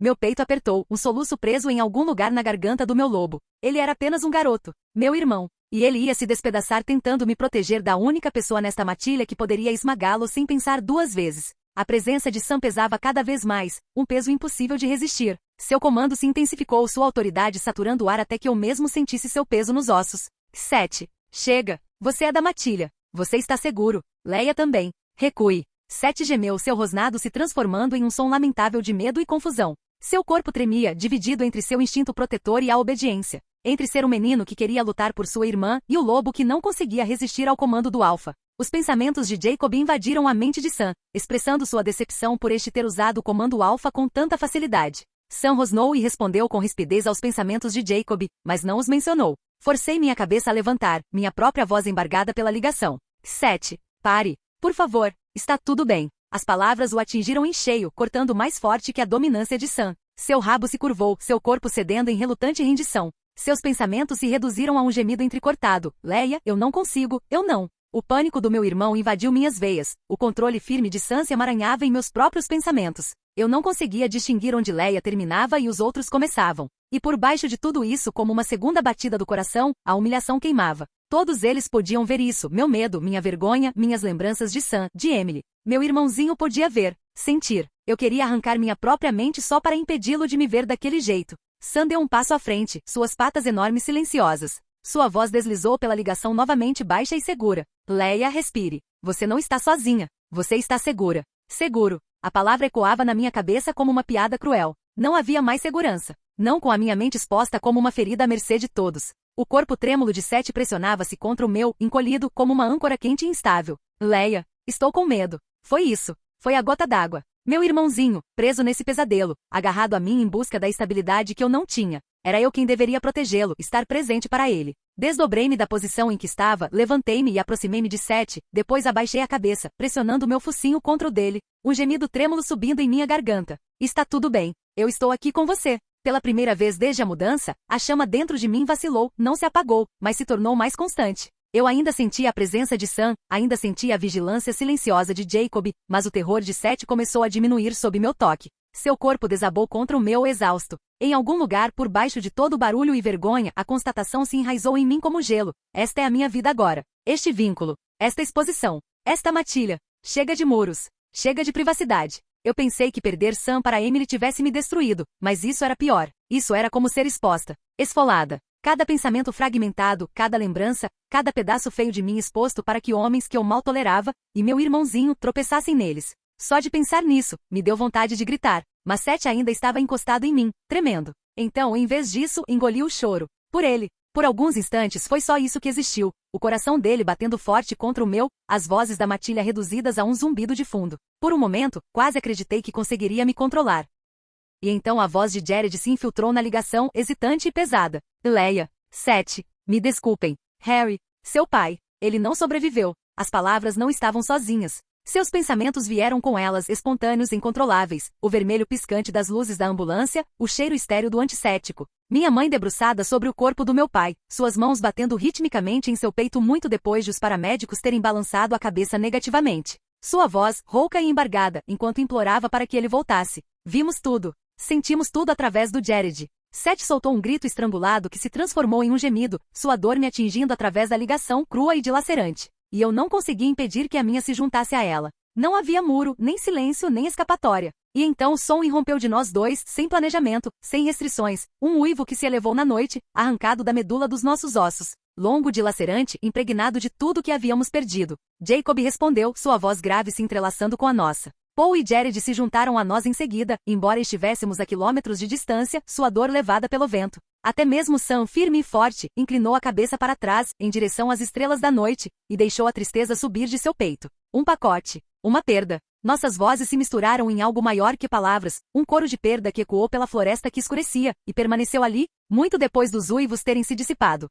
Meu peito apertou, um soluço preso em algum lugar na garganta do meu lobo. Ele era apenas um garoto, meu irmão. E ele ia se despedaçar tentando me proteger da única pessoa nesta matilha que poderia esmagá-lo sem pensar duas vezes. A presença de Sam pesava cada vez mais, um peso impossível de resistir. Seu comando se intensificou, sua autoridade saturando o ar até que eu mesmo sentisse seu peso nos ossos. Sete. Chega. Você é da matilha. Você está seguro. Leia também. Recue. Sete gemeu, seu rosnado se transformando em um som lamentável de medo e confusão. Seu corpo tremia, dividido entre seu instinto protetor e a obediência. Entre ser um menino que queria lutar por sua irmã e o lobo que não conseguia resistir ao comando do alfa. Os pensamentos de Jacob invadiram a mente de Sam, expressando sua decepção por este ter usado o comando alfa com tanta facilidade. Sam rosnou e respondeu com rispidez aos pensamentos de Jacob, mas não os mencionou. Forcei minha cabeça a levantar, minha própria voz embargada pela ligação. 7. Pare. Por favor, está tudo bem. As palavras o atingiram em cheio, cortando mais forte que a dominância de Sam. Seu rabo se curvou, seu corpo cedendo em relutante rendição. Seus pensamentos se reduziram a um gemido entrecortado. Leia, eu não consigo, eu não. O pânico do meu irmão invadiu minhas veias. O controle firme de Sam se emaranhava em meus próprios pensamentos. Eu não conseguia distinguir onde Leia terminava e os outros começavam. E por baixo de tudo isso, como uma segunda batida do coração, a humilhação queimava. Todos eles podiam ver isso, meu medo, minha vergonha, minhas lembranças de Sam, de Emily. Meu irmãozinho podia ver, sentir. Eu queria arrancar minha própria mente só para impedi-lo de me ver daquele jeito. Sam deu um passo à frente, suas patas enormes silenciosas. Sua voz deslizou pela ligação novamente baixa e segura. Leia, respire. Você não está sozinha. Você está segura. Seguro. A palavra ecoava na minha cabeça como uma piada cruel. Não havia mais segurança. Não com a minha mente exposta como uma ferida à mercê de todos. O corpo trêmulo de Sete pressionava-se contra o meu, encolhido como uma âncora quente e instável. Leia, estou com medo. Foi isso. Foi a gota d'água. Meu irmãozinho, preso nesse pesadelo, agarrado a mim em busca da estabilidade que eu não tinha. Era eu quem deveria protegê-lo, estar presente para ele. Desdobrei-me da posição em que estava, levantei-me e aproximei-me de Sete, depois abaixei a cabeça, pressionando meu focinho contra o dele, um gemido trêmulo subindo em minha garganta. Está tudo bem. Eu estou aqui com você. Pela primeira vez desde a mudança, a chama dentro de mim vacilou, não se apagou, mas se tornou mais constante. Eu ainda sentia a presença de Sam, ainda sentia a vigilância silenciosa de Jacob, mas o terror de Sete começou a diminuir sob meu toque. Seu corpo desabou contra o meu exausto. Em algum lugar por baixo de todo o barulho e vergonha, a constatação se enraizou em mim como gelo. Esta é a minha vida agora. Este vínculo. Esta exposição. Esta matilha. Chega de muros. Chega de privacidade. Eu pensei que perder Sam para Emily tivesse me destruído, mas isso era pior. Isso era como ser exposta. Esfolada. Cada pensamento fragmentado, cada lembrança, cada pedaço feio de mim exposto para que homens que eu mal tolerava, e meu irmãozinho, tropeçassem neles. Só de pensar nisso, me deu vontade de gritar, mas Sete ainda estava encostado em mim, tremendo. Então, em vez disso, engoli o choro. Por ele. Por alguns instantes foi só isso que existiu, o coração dele batendo forte contra o meu, as vozes da matilha reduzidas a um zumbido de fundo. Por um momento, quase acreditei que conseguiria me controlar. E então a voz de Jared se infiltrou na ligação, hesitante e pesada. Leia. Sete. Me desculpem. Harry. Seu pai. Ele não sobreviveu. As palavras não estavam sozinhas. Seus pensamentos vieram com elas, espontâneos e incontroláveis, o vermelho piscante das luzes da ambulância, o cheiro estéril do antisséptico. Minha mãe debruçada sobre o corpo do meu pai, suas mãos batendo ritmicamente em seu peito muito depois de os paramédicos terem balançado a cabeça negativamente. Sua voz, rouca e embargada, enquanto implorava para que ele voltasse. Vimos tudo. Sentimos tudo através do Jared. Sete soltou um grito estrangulado que se transformou em um gemido, sua dor me atingindo através da ligação crua e dilacerante. E eu não conseguia impedir que a minha se juntasse a ela. Não havia muro, nem silêncio, nem escapatória. E então o som irrompeu de nós dois, sem planejamento, sem restrições, um uivo que se elevou na noite, arrancado da medula dos nossos ossos. Longo, dilacerante, impregnado de tudo que havíamos perdido. Jacob respondeu, sua voz grave se entrelaçando com a nossa. Paul e Jared se juntaram a nós em seguida, embora estivéssemos a quilômetros de distância, sua dor levada pelo vento. Até mesmo Sam, firme e forte, inclinou a cabeça para trás, em direção às estrelas da noite, e deixou a tristeza subir de seu peito. Um pacote. Uma perda. Nossas vozes se misturaram em algo maior que palavras, um coro de perda que ecoou pela floresta que escurecia, e permaneceu ali, muito depois dos uivos terem se dissipado.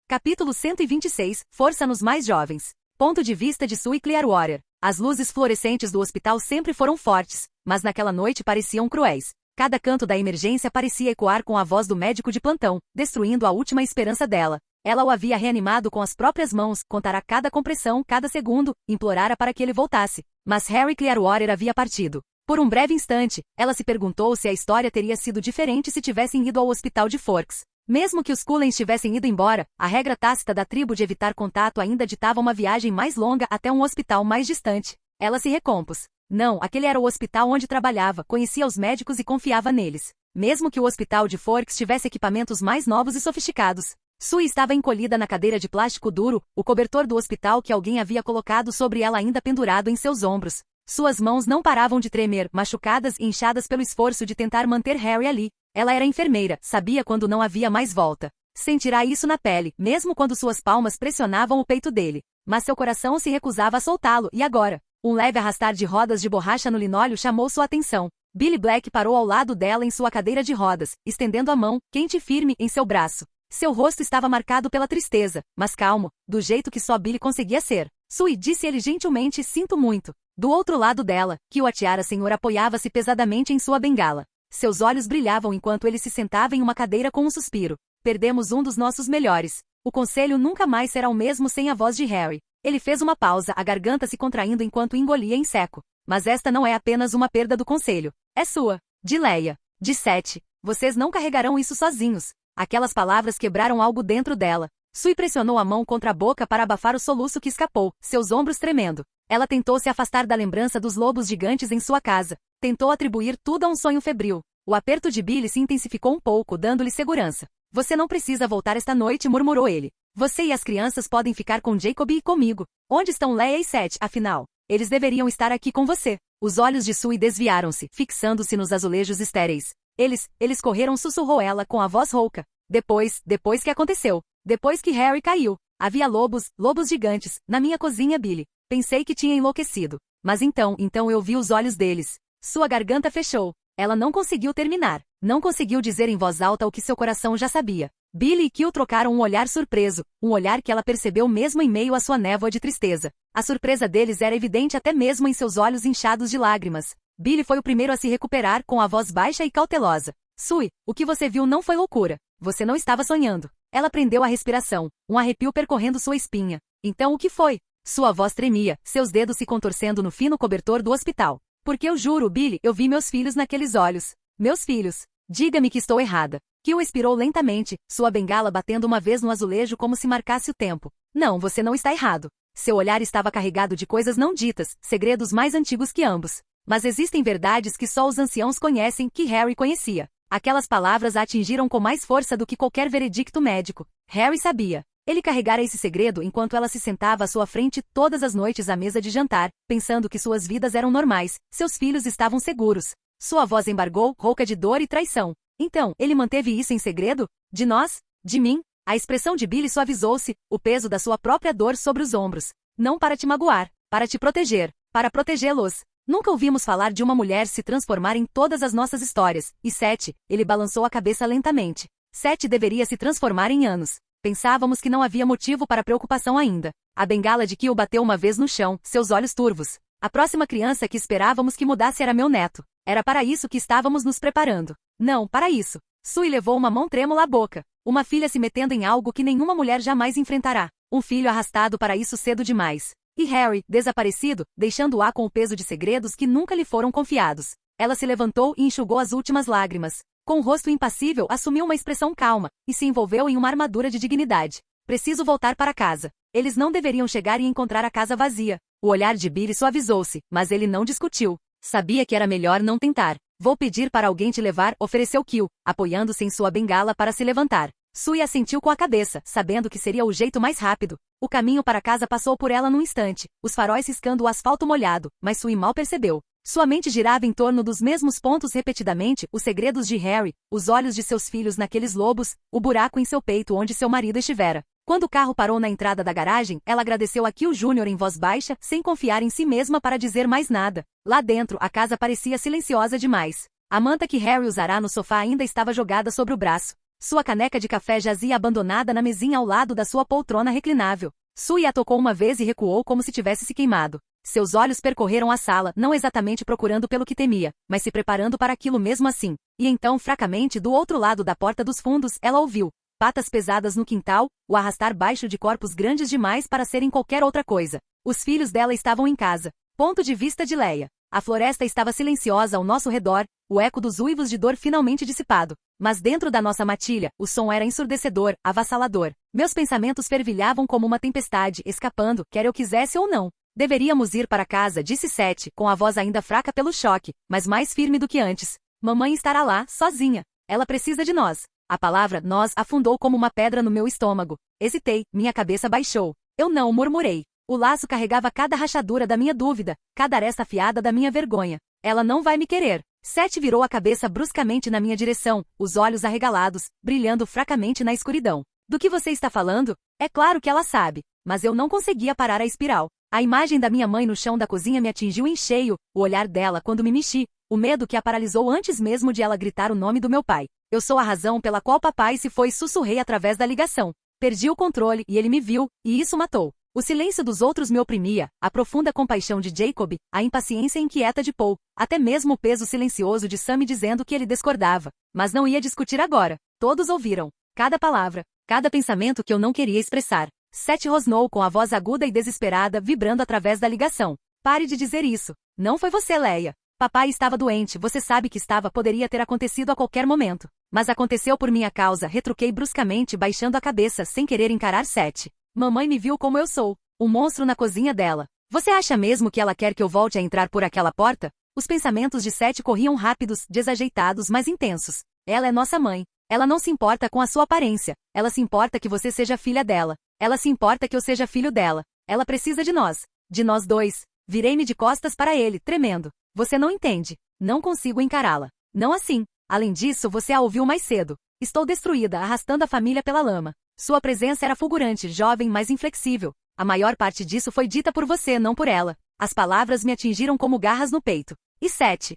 Capítulo 126, Força nos mais jovens. Ponto de vista de Sue Clearwater. As luzes fluorescentes do hospital sempre foram fortes, mas naquela noite pareciam cruéis. Cada canto da emergência parecia ecoar com a voz do médico de plantão, destruindo a última esperança dela. Ela o havia reanimado com as próprias mãos, contara cada compressão, cada segundo, implorara para que ele voltasse. Mas Harry Clearwater havia partido. Por um breve instante, ela se perguntou se a história teria sido diferente se tivessem ido ao hospital de Forks. Mesmo que os Cullens tivessem ido embora, a regra tácita da tribo de evitar contato ainda ditava uma viagem mais longa até um hospital mais distante. Ela se recompôs. Não, aquele era o hospital onde trabalhava, conhecia os médicos e confiava neles. Mesmo que o hospital de Forks tivesse equipamentos mais novos e sofisticados. Sue estava encolhida na cadeira de plástico duro, o cobertor do hospital que alguém havia colocado sobre ela ainda pendurado em seus ombros. Suas mãos não paravam de tremer, machucadas e inchadas pelo esforço de tentar manter Harry ali. Ela era enfermeira, sabia quando não havia mais volta. Sentirá isso na pele, mesmo quando suas palmas pressionavam o peito dele. Mas seu coração se recusava a soltá-lo, e agora? Um leve arrastar de rodas de borracha no linóleo chamou sua atenção. Billy Black parou ao lado dela em sua cadeira de rodas, estendendo a mão, quente e firme, em seu braço. Seu rosto estava marcado pela tristeza, mas calmo, do jeito que só Billy conseguia ser. Sui, disse ele gentilmente, sinto muito. Do outro lado dela, Kyo Atiara Senhor apoiava-se pesadamente em sua bengala. Seus olhos brilhavam enquanto ele se sentava em uma cadeira com um suspiro. Perdemos um dos nossos melhores. O conselho nunca mais será o mesmo sem a voz de Harry. Ele fez uma pausa, a garganta se contraindo enquanto engolia em seco. Mas esta não é apenas uma perda do conselho. É sua. De Leia. De Sete. Vocês não carregarão isso sozinhos. Aquelas palavras quebraram algo dentro dela. Sui pressionou a mão contra a boca para abafar o soluço que escapou, seus ombros tremendo. Ela tentou se afastar da lembrança dos lobos gigantes em sua casa. Tentou atribuir tudo a um sonho febril. O aperto de Billy se intensificou um pouco, dando-lhe segurança. Você não precisa voltar esta noite, murmurou ele. Você e as crianças podem ficar com Jacob e comigo. Onde estão Leia e Seth, afinal? Eles deveriam estar aqui com você. Os olhos de Sui desviaram-se, fixando-se nos azulejos estéreis. Eles correram, sussurrou ela com a voz rouca. Depois que aconteceu. Depois que Harry caiu. Havia lobos gigantes, na minha cozinha, Billy. Pensei que tinha enlouquecido. Mas então eu vi os olhos deles. Sua garganta fechou. Ela não conseguiu terminar. Não conseguiu dizer em voz alta o que seu coração já sabia. Billy e Kyo trocaram um olhar surpreso, um olhar que ela percebeu mesmo em meio à sua névoa de tristeza. A surpresa deles era evidente até mesmo em seus olhos inchados de lágrimas. Billy foi o primeiro a se recuperar com a voz baixa e cautelosa. Sui, o que você viu não foi loucura. Você não estava sonhando. Ela prendeu a respiração, um arrepio percorrendo sua espinha. Então o que foi? Sua voz tremia, seus dedos se contorcendo no fino cobertor do hospital. Porque eu juro, Billy, eu vi meus filhos naqueles olhos. Meus filhos. Diga-me que estou errada. Kyo expirou lentamente, sua bengala batendo uma vez no azulejo como se marcasse o tempo. Não, você não está errado. Seu olhar estava carregado de coisas não ditas, segredos mais antigos que ambos. Mas existem verdades que só os anciãos conhecem, que Harry conhecia. Aquelas palavras a atingiram com mais força do que qualquer veredicto médico. Harry sabia. Ele carregara esse segredo enquanto ela se sentava à sua frente todas as noites à mesa de jantar, pensando que suas vidas eram normais, seus filhos estavam seguros. Sua voz embargou, rouca de dor e traição. Então, ele manteve isso em segredo? De nós? De mim? A expressão de Billy suavizou-se, o peso da sua própria dor sobre os ombros. Não para te magoar, para te proteger, para protegê-los. Nunca ouvimos falar de uma mulher se transformar em todas as nossas histórias. E Sete, ele balançou a cabeça lentamente. Sete deveria se transformar em anos. Pensávamos que não havia motivo para preocupação ainda. A bengala de Kyo bateu uma vez no chão, seus olhos turvos. A próxima criança que esperávamos que mudasse era meu neto. Era para isso que estávamos nos preparando. Não, para isso. Sui levou uma mão trêmula à boca. Uma filha se metendo em algo que nenhuma mulher jamais enfrentará. Um filho arrastado para isso cedo demais. E Harry, desaparecido, deixando-a com o peso de segredos que nunca lhe foram confiados. Ela se levantou e enxugou as últimas lágrimas. Com o rosto impassível, assumiu uma expressão calma, e se envolveu em uma armadura de dignidade. Preciso voltar para casa. Eles não deveriam chegar e encontrar a casa vazia. O olhar de Billy suavizou-se, mas ele não discutiu. Sabia que era melhor não tentar. Vou pedir para alguém te levar, ofereceu Kyo, apoiando-se em sua bengala para se levantar. Sui assentiu com a cabeça, sabendo que seria o jeito mais rápido. O caminho para casa passou por ela num instante, os faróis riscando o asfalto molhado, mas Sui mal percebeu. Sua mente girava em torno dos mesmos pontos repetidamente, os segredos de Harry, os olhos de seus filhos naqueles lobos, o buraco em seu peito onde seu marido estivera. Quando o carro parou na entrada da garagem, ela agradeceu a Kyo Jr. em voz baixa, sem confiar em si mesma para dizer mais nada. Lá dentro, a casa parecia silenciosa demais. A manta que Harry usará no sofá ainda estava jogada sobre o braço. Sua caneca de café jazia abandonada na mesinha ao lado da sua poltrona reclinável. Sui a tocou uma vez e recuou como se tivesse se queimado. Seus olhos percorreram a sala, não exatamente procurando pelo que temia, mas se preparando para aquilo mesmo assim. E então, fracamente, do outro lado da porta dos fundos, ela ouviu patas pesadas no quintal, o arrastar baixo de corpos grandes demais para serem qualquer outra coisa. Os filhos dela estavam em casa. Ponto de vista de Leia. A floresta estava silenciosa ao nosso redor, o eco dos uivos de dor finalmente dissipado. Mas dentro da nossa matilha, o som era ensurdecedor, avassalador. Meus pensamentos fervilhavam como uma tempestade, escapando, quer eu quisesse ou não. Deveríamos ir para casa, disse Sete, com a voz ainda fraca pelo choque, mas mais firme do que antes. Mamãe estará lá, sozinha. Ela precisa de nós. A palavra nós afundou como uma pedra no meu estômago. Hesitei, minha cabeça baixou. Eu não, murmurei. O laço carregava cada rachadura da minha dúvida, cada aresta afiada da minha vergonha. Ela não vai me querer. Seth virou a cabeça bruscamente na minha direção, os olhos arregalados, brilhando fracamente na escuridão. Do que você está falando? É claro que ela sabe, mas eu não conseguia parar a espiral. A imagem da minha mãe no chão da cozinha me atingiu em cheio, o olhar dela quando me mexi, o medo que a paralisou antes mesmo de ela gritar o nome do meu pai. Eu sou a razão pela qual papai se foi, sussurrei através da ligação. Perdi o controle e ele me viu, e isso matou. O silêncio dos outros me oprimia, a profunda compaixão de Jacob, a impaciência inquieta de Paul, até mesmo o peso silencioso de Sam dizendo que ele discordava. Mas não ia discutir agora. Todos ouviram. Cada palavra, cada pensamento que eu não queria expressar. Seth rosnou com a voz aguda e desesperada vibrando através da ligação. Pare de dizer isso. Não foi você, Leia. Papai estava doente, você sabe que estava, poderia ter acontecido a qualquer momento. Mas aconteceu por minha causa, retruquei bruscamente baixando a cabeça sem querer encarar Seth. Mamãe me viu como eu sou, um monstro na cozinha dela. Você acha mesmo que ela quer que eu volte a entrar por aquela porta? Os pensamentos de Seth corriam rápidos, desajeitados, mas intensos. Ela é nossa mãe. Ela não se importa com a sua aparência. Ela se importa que você seja filha dela. Ela se importa que eu seja filho dela. Ela precisa de nós. De nós dois. Virei-me de costas para ele, tremendo. Você não entende. Não consigo encará-la. Não assim. Além disso, você a ouviu mais cedo. Estou destruída, arrastando a família pela lama. Sua presença era fulgurante, jovem, mas inflexível. A maior parte disso foi dita por você, não por ela. As palavras me atingiram como garras no peito. E Seth?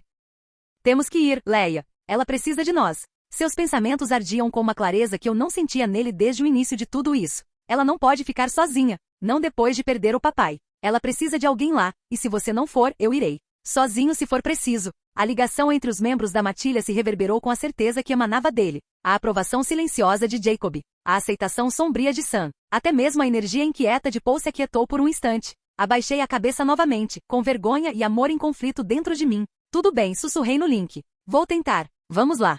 Temos que ir, Leia. Ela precisa de nós. Seus pensamentos ardiam com uma clareza que eu não sentia nele desde o início de tudo isso. Ela não pode ficar sozinha, não depois de perder o papai. Ela precisa de alguém lá, e se você não for, eu irei. Sozinho se for preciso. A ligação entre os membros da matilha se reverberou com a certeza que emanava dele. A aprovação silenciosa de Jacob. A aceitação sombria de Sam. Até mesmo a energia inquieta de Paul se aquietou por um instante. Abaixei a cabeça novamente, com vergonha e amor em conflito dentro de mim. Tudo bem, sussurrei no link. Vou tentar. Vamos lá.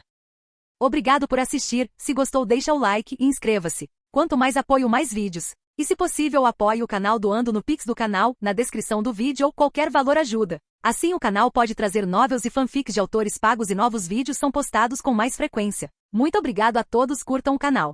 Obrigado por assistir. Se gostou, deixa o like e inscreva-se. Quanto mais apoio, mais vídeos. E se possível, apoie o canal doando no Pix do canal, na descrição do vídeo ou qualquer valor ajuda. Assim o canal pode trazer novels e fanfics de autores pagos e novos vídeos são postados com mais frequência. Muito obrigado a todos, curtam o canal.